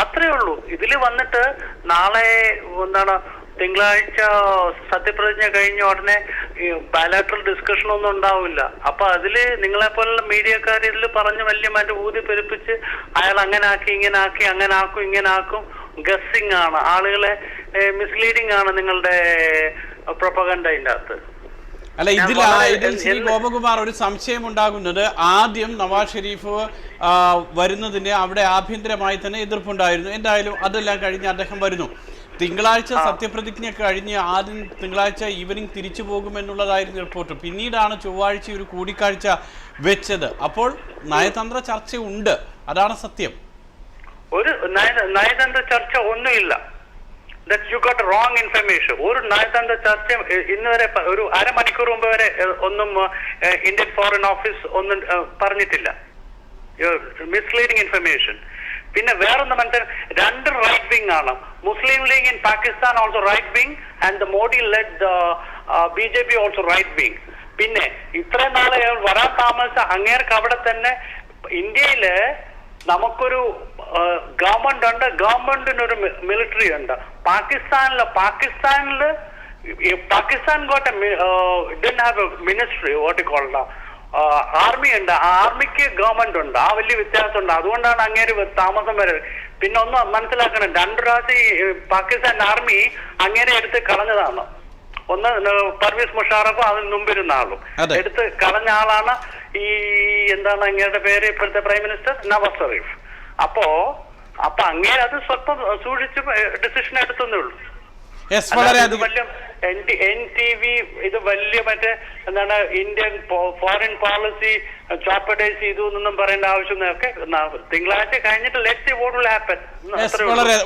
അത്രേ ഉള്ളൂ. ഇതിൽ വന്നിട്ട് നാളെ തിങ്കളാഴ്ച സത്യപ്രതിജ്ഞ കഴിഞ്ഞ ഉടനെ ബയലാറ്ററൽ ഡിസ്കഷൻ ഒന്നും ഉണ്ടാവില്ല. അപ്പൊ അതില് നിങ്ങളെപ്പോലുള്ള മീഡിയക്കാർ ഇതിൽ പറഞ്ഞ് വലിയ മറ്റേ ഊതി പെരുപ്പിച്ച് അയാൾ അങ്ങനെ ആക്കി ഇങ്ങനെ ആക്കി അങ്ങനെ ആക്കും ഇങ്ങനെ ആക്കും, ഗസ്സിംഗ് ആണ്, ആളുകളെ മിസ്ലീഡിംഗ് ആണ് നിങ്ങളുടെ പ്രൊപ്പഗൻഡയിന്റെ അകത്ത്. അല്ല, ഇതിൽ ശ്രീ ഗോപകുമാർ ഒരു സംശയം ഉണ്ടാകുന്നത്, ആദ്യം നവാസ് ഷെരീഫ് വരുന്നതിന് അവിടെ ആഭ്യന്തരമായി തന്നെ എതിർപ്പുണ്ടായിരുന്നു. എന്തായാലും അതെല്ലാം കഴിഞ്ഞ് അദ്ദേഹം വരുന്നു. തിങ്കളാഴ്ച സത്യപ്രതിജ്ഞ കഴിഞ്ഞ് ആദ്യം തിങ്കളാഴ്ച ഈവനിങ് തിരിച്ചു പോകുമെന്നുള്ളതായിരുന്നു റിപ്പോർട്ട്. പിന്നീടാണ് ചൊവ്വാഴ്ച ഒരു കൂടിക്കാഴ്ച വെച്ചത്. അപ്പോൾ നയതന്ത്ര ചർച്ച ഉണ്ട്, അതാണ് സത്യം. ഒരു നയതന്ത്ര ചർച്ച ഒന്നുമില്ല. You got wrong information. ഒരു നയതന്ത്ര ചർച്ച ഇന്ന് വരെ ഒരു അരമണിക്കൂർ മുമ്പ് വരെ ഒന്നും ഇന്ത്യൻ ഫോറിൻ ഓഫീസ് ഒന്നും പറഞ്ഞിട്ടില്ല. Misleading information. പിന്നെ വേറൊന്ന് മനസ്സിലാക്കി, രണ്ട് റൈറ്റ് വിങ് ആണ്. Muslim League in Pakistan also right wing and the Modi led BJP also right wing. പിന്നെ ഇത്രയും നാളെ വരാൻ താമസിച്ച അങ്ങേർക്ക് അവിടെ തന്നെ ഇന്ത്യയില് നമുക്കൊരു ഗവൺമെന്റ് ഉണ്ട്, ഗവൺമെന്റിനൊരു മിലിറ്ററി ഉണ്ട്. Pakistan got didn't have a ministry, what you call army ഉണ്ട്, ആർമിക്ക് ഗവൺമെന്റ് ഉണ്ട്. ആ വലിയ വ്യത്യാസമുണ്ട്. അതുകൊണ്ടാണ് അങ്ങേര് താമസം വരുന്നത്. പിന്നെ ഒന്ന് മനസ്സിലാക്കണം, രണ്ടു പ്രാവശ്യം പാകിസ്ഥാൻ ആർമി അങ്ങേരെ എടുത്ത് കളഞ്ഞതാണ്. ഒന്ന് പർവേസ് മുഷാറഫും അതിന് മുമ്പിരുന്ന ആളും എടുത്ത് കളഞ്ഞ ആളാണ് ഈ അങ്ങേരുടെ പേര് ഇപ്പോഴത്തെ പ്രൈം മിനിസ്റ്റർ നവാസ് ഷെരീഫ്. അപ്പൊ അങ്ങേര് അത് സ്വന്തം സൂക്ഷിച്ച് ഡിസിഷൻ എടുത്തേ ഉള്ളൂ. വലിയ NTV ഇത് വലിയ മറ്റേ ഇന്ത്യൻ ഫോറിൻ പോളിസി ചോപ്പഡൈസ് ചെയ്തു എന്നൊന്നും പറയേണ്ട ആവശ്യമൊക്കെ തിങ്കളാഴ്ച കഴിഞ്ഞിട്ട് let's see what will happen.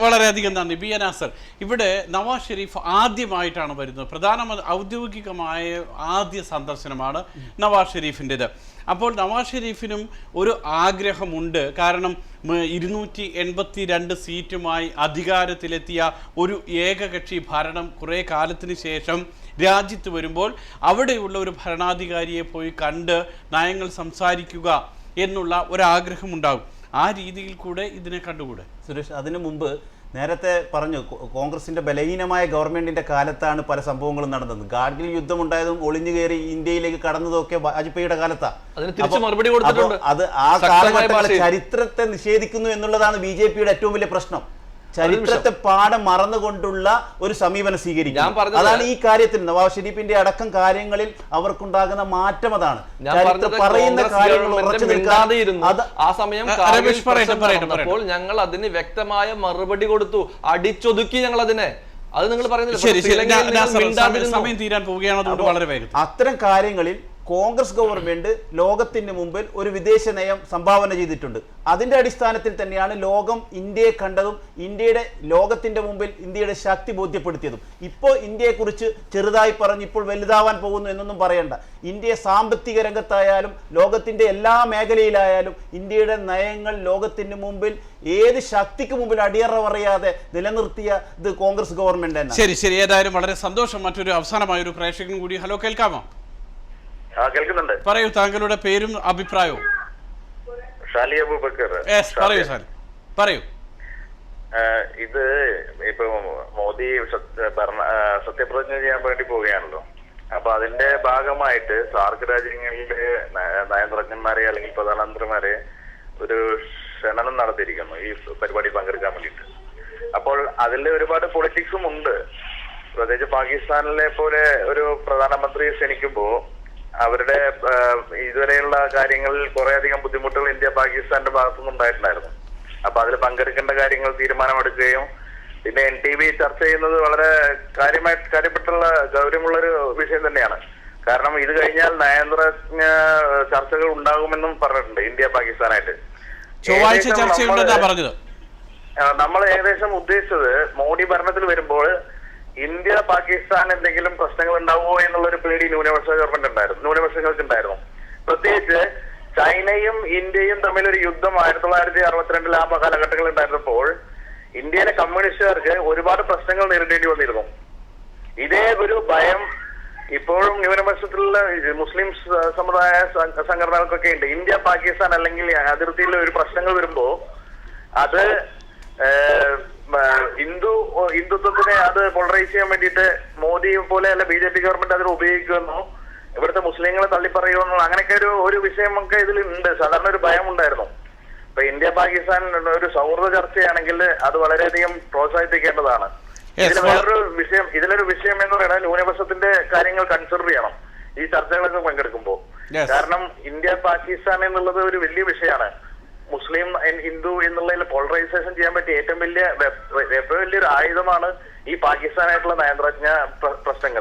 വളരെയധികം നന്ദി. ബി എൻ നാസർ, ഇവിടെ നവാസ് ഷെരീഫ് ആദ്യമായിട്ടാണ് വരുന്നത്. പ്രധാനമന്ത്രി ഔദ്യോഗികമായ ആദ്യ സന്ദർശനമാണ് നവാസ് ഷെരീഫിൻ്റെത്. അപ്പോൾ നവാസ് ഷെരീഫിനും ഒരു ആഗ്രഹമുണ്ട്. കാരണം 282 സീറ്റുമായി അധികാരത്തിലെത്തിയ ഒരു ഏകകക്ഷി ഭരണം കുറേ കാലത്തിന് ശേഷം രാജ്യത്ത് വരുമ്പോൾ അവിടെയുള്ള ഒരു ഭരണാധികാരിയെ പോയി കണ്ട് നയങ്ങൾ സംസാരിക്കുക എന്നുള്ള ഒരാഗ്രഹമുണ്ടാകും. ആ രീതിയിൽ കൂടെ ഇതിനെ കണ്ടുകൂടെ? സുരേഷ്, അതിനു മുമ്പ് നേരത്തെ പറഞ്ഞു, കോൺഗ്രസിന്റെ ബലഹീനമായ ഗവൺമെന്റിന്റെ കാലത്താണ് പല സംഭവങ്ങളും നടന്നത്. ഗാർഗിൽ യുദ്ധം ഉണ്ടായതും ഒളിഞ്ഞു കയറി ഇന്ത്യയിലേക്ക് കടന്നതൊക്കെ വാജ്പേയിയുടെ കാലത്താണ്. അത് ആ കാലഘട്ടത്തിലെ ചരിത്രത്തെ നിഷേധിക്കുന്നു എന്നുള്ളതാണ് BJPയുടെ ഏറ്റവും വലിയ പ്രശ്നം. ചരിത്രത്തെ പാടെ മറന്നുകൊണ്ടുള്ള ഒരു സമീപനം സ്വീകരിക്കും. അതാണ് ഈ കാര്യത്തിൽ നവാസ് ഷെരീഫിന്റെ അടക്കം കാര്യങ്ങളിൽ അവർക്കുണ്ടാകുന്ന മാറ്റം. അതാണ് പറയുന്ന കാര്യങ്ങൾ ഉറച്ചു നിൽക്കാതെ ആ സമയം ഞങ്ങൾ അതിന് വ്യക്തമായ മറുപടി കൊടുത്തു, അടിച്ചൊതുക്കി ഞങ്ങൾ അതിനെ. അത് നിങ്ങൾ പറയുന്നത് സമയം തീരാൻ പോവുകയാണ്. വളരെ വേഗം അത്തരം കാര്യങ്ങളിൽ കോൺഗ്രസ് ഗവൺമെന്റ് ലോകത്തിന് മുമ്പിൽ ഒരു വിദേശ നയം സംഭാവന ചെയ്തിട്ടുണ്ട്. അതിന്റെ അടിസ്ഥാനത്തിൽ തന്നെയാണ് ലോകം ഇന്ത്യയെ കണ്ടതും ലോകത്തിന്റെ മുമ്പിൽ ഇന്ത്യയുടെ ശക്തി ബോധ്യപ്പെടുത്തിയതും. ഇപ്പോൾ ഇന്ത്യയെക്കുറിച്ച് ചെറുതായി പറഞ്ഞ് ഇപ്പോൾ വലുതാവാൻ പോകുന്നു എന്നൊന്നും പറയണ്ട. ഇന്ത്യ സാമ്പത്തിക രംഗത്തായാലും ലോകത്തിന്റെ എല്ലാ മേഖലയിലായാലും ഇന്ത്യയുടെ നയങ്ങൾ ലോകത്തിന് മുമ്പിൽ ഏത് ശക്തിക്ക് മുമ്പിൽ അടിയറ പറയാതെ നിലനിർത്തിയ ഇത് കോൺഗ്രസ് ഗവൺമെന്റ് തന്നെ. ശരി, ഏതായാലും വളരെ സന്തോഷം. മറ്റൊരു അവസാനമായ ഒരു പ്രേക്ഷകൻ കൂടി. ഹലോ, കേൾക്കാമോ? കേൾക്കുന്നുണ്ട്. പറയൂ, താങ്കളുടെ പേരും അഭിപ്രായവും. ഷാലി അബൂബക്കർ. പറയൂ. ഇത് ഇപ്പൊ മോദി സത്യപ്രതിജ്ഞ ചെയ്യാൻ വേണ്ടി പോവുകയാണല്ലോ. അപ്പൊ അതിന്റെ ഭാഗമായിട്ട് സാർക്ക് രാജ്യങ്ങളിലെ നയതന്ത്രജ്ഞന്മാരെ അല്ലെങ്കിൽ പ്രധാനമന്ത്രിമാരെ ഒരു ക്ഷണനം നടത്തിയിരിക്കുന്നു ഈ പരിപാടി പങ്കെടുക്കാൻ വേണ്ടിയിട്ട്. അപ്പോൾ അതിൽ ഒരുപാട് പൊളിറ്റിക്സും ഉണ്ട്. പ്രത്യേകിച്ച് പാകിസ്ഥാനിലെ പോലെ ഒരു പ്രധാനമന്ത്രിയെ ക്ഷണിക്കുമ്പോ അവരുടെ ഇതുവരെയുള്ള കാര്യങ്ങളിൽ കുറേയധികം ബുദ്ധിമുട്ടുകൾ ഇന്ത്യ പാകിസ്ഥാന്റെ ഭാഗത്തുനിന്ന് ഉണ്ടായിട്ടുണ്ടായിരുന്നു. അപ്പൊ അതിൽ പങ്കെടുക്കേണ്ട കാര്യങ്ങൾ തീരുമാനമെടുക്കുകയും പിന്നെ NTV ചർച്ച ചെയ്യുന്നത് വളരെ കാര്യപ്പെട്ടുള്ള ഗൗരവമുള്ളൊരു വിഷയം തന്നെയാണ്. കാരണം ഇത് കഴിഞ്ഞാൽ നയതന്ത്ര ചർച്ചകൾ ഉണ്ടാകുമെന്നും പറഞ്ഞിട്ടുണ്ട് ഇന്ത്യ പാകിസ്ഥാനായിട്ട്. ചൊവ്വാഴ്ച ചർച്ചയുണ്ടെന്നാ പറഞ്ഞത്. നമ്മൾ ഏകദേശം ഉദ്ദേശിച്ചത് മോഡി ഭരണത്തിൽ വരുമ്പോൾ ഇന്ത്യ പാകിസ്ഥാൻ എന്തെങ്കിലും പ്രശ്നങ്ങൾ ഉണ്ടാവുമോ എന്നുള്ളൊരു പേടി ന്യൂനപക്ഷങ്ങൾക്ക് ഉണ്ടായിരുന്നു. പ്രത്യേകിച്ച് ചൈനയും ഇന്ത്യയും തമ്മിലൊരു യുദ്ധം 1962 ആ കാലഘട്ടങ്ങളിൽ ഉണ്ടായിരുന്നപ്പോൾ ഇന്ത്യയിലെ കമ്മ്യൂണിസ്റ്റുകാർക്ക് ഒരുപാട് പ്രശ്നങ്ങൾ നേരിടേണ്ടി വന്നിരുന്നു. ഇതേ ഒരു ഭയം ഇപ്പോഴും ന്യൂനപക്ഷത്തിലുള്ള മുസ്ലിം സമുദായ സംഘടനകൾക്കൊക്കെ ഉണ്ട്. ഇന്ത്യ പാകിസ്ഥാൻ അല്ലെങ്കിൽ അതിർത്തിയിൽ ഒരു പ്രശ്നങ്ങൾ വരുമ്പോ അത് ഹിന്ദുത്വത്തിനെ അത് പോളറൈസ് ചെയ്യാൻ വേണ്ടിയിട്ട് മോദി പോലെ അല്ല BJP ഗവൺമെന്റ് അതിൽ ഉപയോഗിക്കുമെന്നോ ഇവിടുത്തെ മുസ്ലിങ്ങളെ തള്ളിപ്പറയുമെന്നോ അങ്ങനെയൊക്കെ ഒരു വിഷയമൊക്കെ ഇതിൽ ഉണ്ട്. സാധാരണ ഒരു ഭയം ഉണ്ടായിരുന്നു. ഇപ്പൊ ഇന്ത്യ പാകിസ്ഥാൻ ഒരു സൗഹൃദ ചർച്ചയാണെങ്കിൽ അത് വളരെയധികം പ്രോത്സാഹിപ്പിക്കേണ്ടതാണ്. ഇതിലൊരു വിഷയം എന്ന് പറയുന്നത് ന്യൂനപക്ഷത്തിന്റെ കാര്യങ്ങൾ കൺസിഡർ ചെയ്യണം ഈ ചർച്ചകളൊക്കെ പങ്കെടുക്കുമ്പോൾ. കാരണം ഇന്ത്യ പാകിസ്ഥാൻ എന്നുള്ളത് ഒരു വലിയ വിഷയമാണ്. മുസ്ലിം ഹിന്ദു എന്നുള്ളതിൽ പോളറൈസേഷൻ ചെയ്യാൻ പറ്റിയ ഏറ്റവും വലിയൊരു ആയുധമാണ് ഈ പാകിസ്ഥാനായിട്ടുള്ള നയതന്ത്ര പ്രശ്നങ്ങൾ.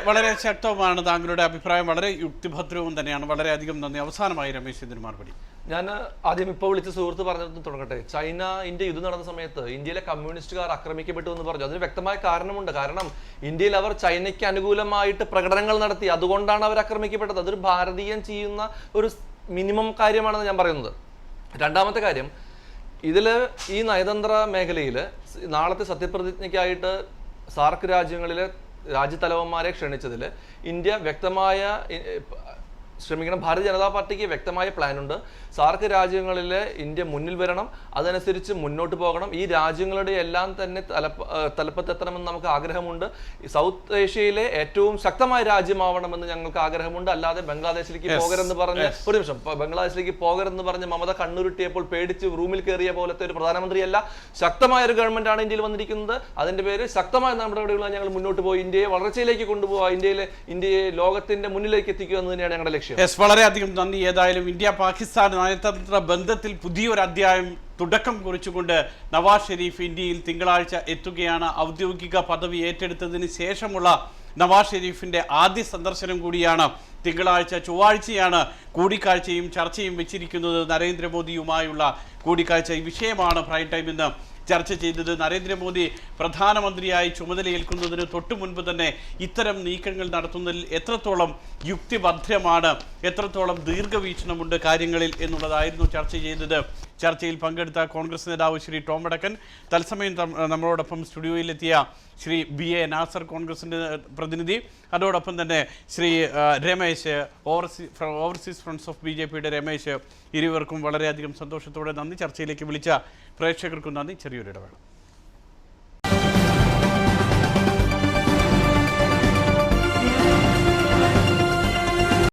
വളരെ ശക്തമാണ് താങ്കളുടെ അഭിപ്രായം, വളരെ യുക്തിഭദ്രവും തന്നെയാണ്. വളരെയധികം നന്ദി. അവസാനമായി രമേശ് ഇതിന് മറുപടി. ഞാൻ ആദ്യം ഇപ്പോൾ വിളിച്ച സുഹൃത്ത് പറഞ്ഞത് തുടങ്ങട്ടെ. ചൈന ഇന്ത്യ യുദ്ധം നടന്ന സമയത്ത് ഇന്ത്യയിലെ കമ്മ്യൂണിസ്റ്റുകാർ ആക്രമിക്കപ്പെട്ടു എന്ന് പറഞ്ഞു. അതിന് വ്യക്തമായ കാരണമുണ്ട്. കാരണം ഇന്ത്യയിൽ അവർ ചൈനയ്ക്ക് അനുകൂലമായിട്ട് പ്രകടനങ്ങൾ നടത്തി, അതുകൊണ്ടാണ് അവർ ആക്രമിക്കപ്പെട്ടത്. അതൊരു ഭാരതീയൻ ചെയ്യുന്ന ഒരു മിനിമം കാര്യമാണെന്ന് ഞാൻ പറയുന്നത്. രണ്ടാമത്തെ കാര്യം, ഇതിൽ ഈ നയതന്ത്ര മേഖലയിൽ നാളത്തെ സത്യപ്രതിജ്ഞയ്ക്കായിട്ട് സാർക്ക് രാജ്യങ്ങളിലെ രാജ്യത്തലവന്മാരെ ക്ഷണിച്ചതിൽ ഇന്ത്യ ഭാരതീയ ജനതാ പാർട്ടിക്ക് വ്യക്തമായ പ്ലാനുണ്ട്. സാർക്ക് രാജ്യങ്ങളിൽ ഇന്ത്യ മുന്നിൽ വരണം, അതനുസരിച്ച് മുന്നോട്ട് പോകണം. ഈ രാജ്യങ്ങളുടെ എല്ലാം തന്നെ തലപ്പത്തെത്തണമെന്ന് നമുക്ക് ആഗ്രഹമുണ്ട്. സൗത്ത് ഏഷ്യയിലെ ഏറ്റവും ശക്തമായ രാജ്യമാവണമെന്ന് ഞങ്ങൾക്ക് ആഗ്രഹമുണ്ട്. അല്ലാതെ ബംഗ്ലാദേശിലേക്ക് പോകരുതെന്ന് പറഞ്ഞ് മമത കണ്ണുരുട്ടിയപ്പോൾ പേടിച്ച് റൂമിൽ കയറിയ പോലത്തെ ഒരു പ്രധാനമന്ത്രിയല്ല. ശക്തമായ ഒരു ഗവൺമെന്റാണ് ഇന്ത്യയിൽ വന്നിരിക്കുന്നത്. അതിന്റെ പേര് ശക്തമായ നടപടികളാണ് ഞങ്ങൾ മുന്നോട്ട് പോയി ഇന്ത്യയെ വളർച്ചയിലേക്ക് കൊണ്ടുപോകുക, ഇന്ത്യയെ ലോകത്തിന്റെ മുന്നിലേക്ക് എത്തിക്കുക എന്ന് തന്നെയാണ് ഞങ്ങളുടെ ലക്ഷ്യം. വളരെയധികം നന്ദി. ഏതായാലും ഇന്ത്യ പാകിസ്ഥാൻ നയതന്ത്ര ബന്ധത്തിൽ പുതിയൊരു അധ്യായം തുടക്കം കുറിച്ചുകൊണ്ട് നവാസ് ഷെരീഫ് ഇന്ത്യയിൽ തിങ്കളാഴ്ച എത്തുകയാണ്. ഔദ്യോഗിക പദവി ഏറ്റെടുത്തതിന് ശേഷമുള്ള നവാസ് ഷെരീഫിന്റെ ആദ്യ സന്ദർശനം കൂടിയാണ്. ചൊവ്വാഴ്ചയാണ് കൂടിക്കാഴ്ചയും ചർച്ചയും വെച്ചിരിക്കുന്നത്. നരേന്ദ്രമോദിയുമായുള്ള കൂടിക്കാഴ്ച. ഈ വിഷയമാണ് പ്രൈം ടൈം ഇന്ന് ചർച്ച ചെയ്തത്. നരേന്ദ്രമോദി പ്രധാനമന്ത്രിയായി ചുമതലയേൽക്കുന്നതിന് തൊട്ടു മുൻപ് തന്നെ ഇത്തരം നീക്കങ്ങൾ നടത്തുന്നതിൽ എത്രത്തോളം യുക്തിഭദ്രമാണ്, എത്രത്തോളം ദീർഘവീക്ഷണമുണ്ട് കാര്യങ്ങളിൽ എന്നുള്ളതായിരുന്നു ചർച്ച ചെയ്തത്. ചർച്ചയിൽ പങ്കെടുത്ത കോൺഗ്രസ് നേതാവ് ശ്രീ ടോം വടക്കൻ, തത്സമയം നമ്മളോടൊപ്പം സ്റ്റുഡിയോയിലെത്തിയ ശ്രീ BA നാസർ കോൺഗ്രസിൻ്റെ പ്രതിനിധി, അതോടൊപ്പം തന്നെ Shri Ramesh overseas friends of BJPയുടെ രമേശ്, ഇരുവർക്കും വളരെയധികം സന്തോഷത്തോടെ നന്ദി. ചർച്ചയിലേക്ക് വിളിച്ച പ്രേക്ഷകർക്കും നന്ദി. ചെറിയൊരു ഇടവേള.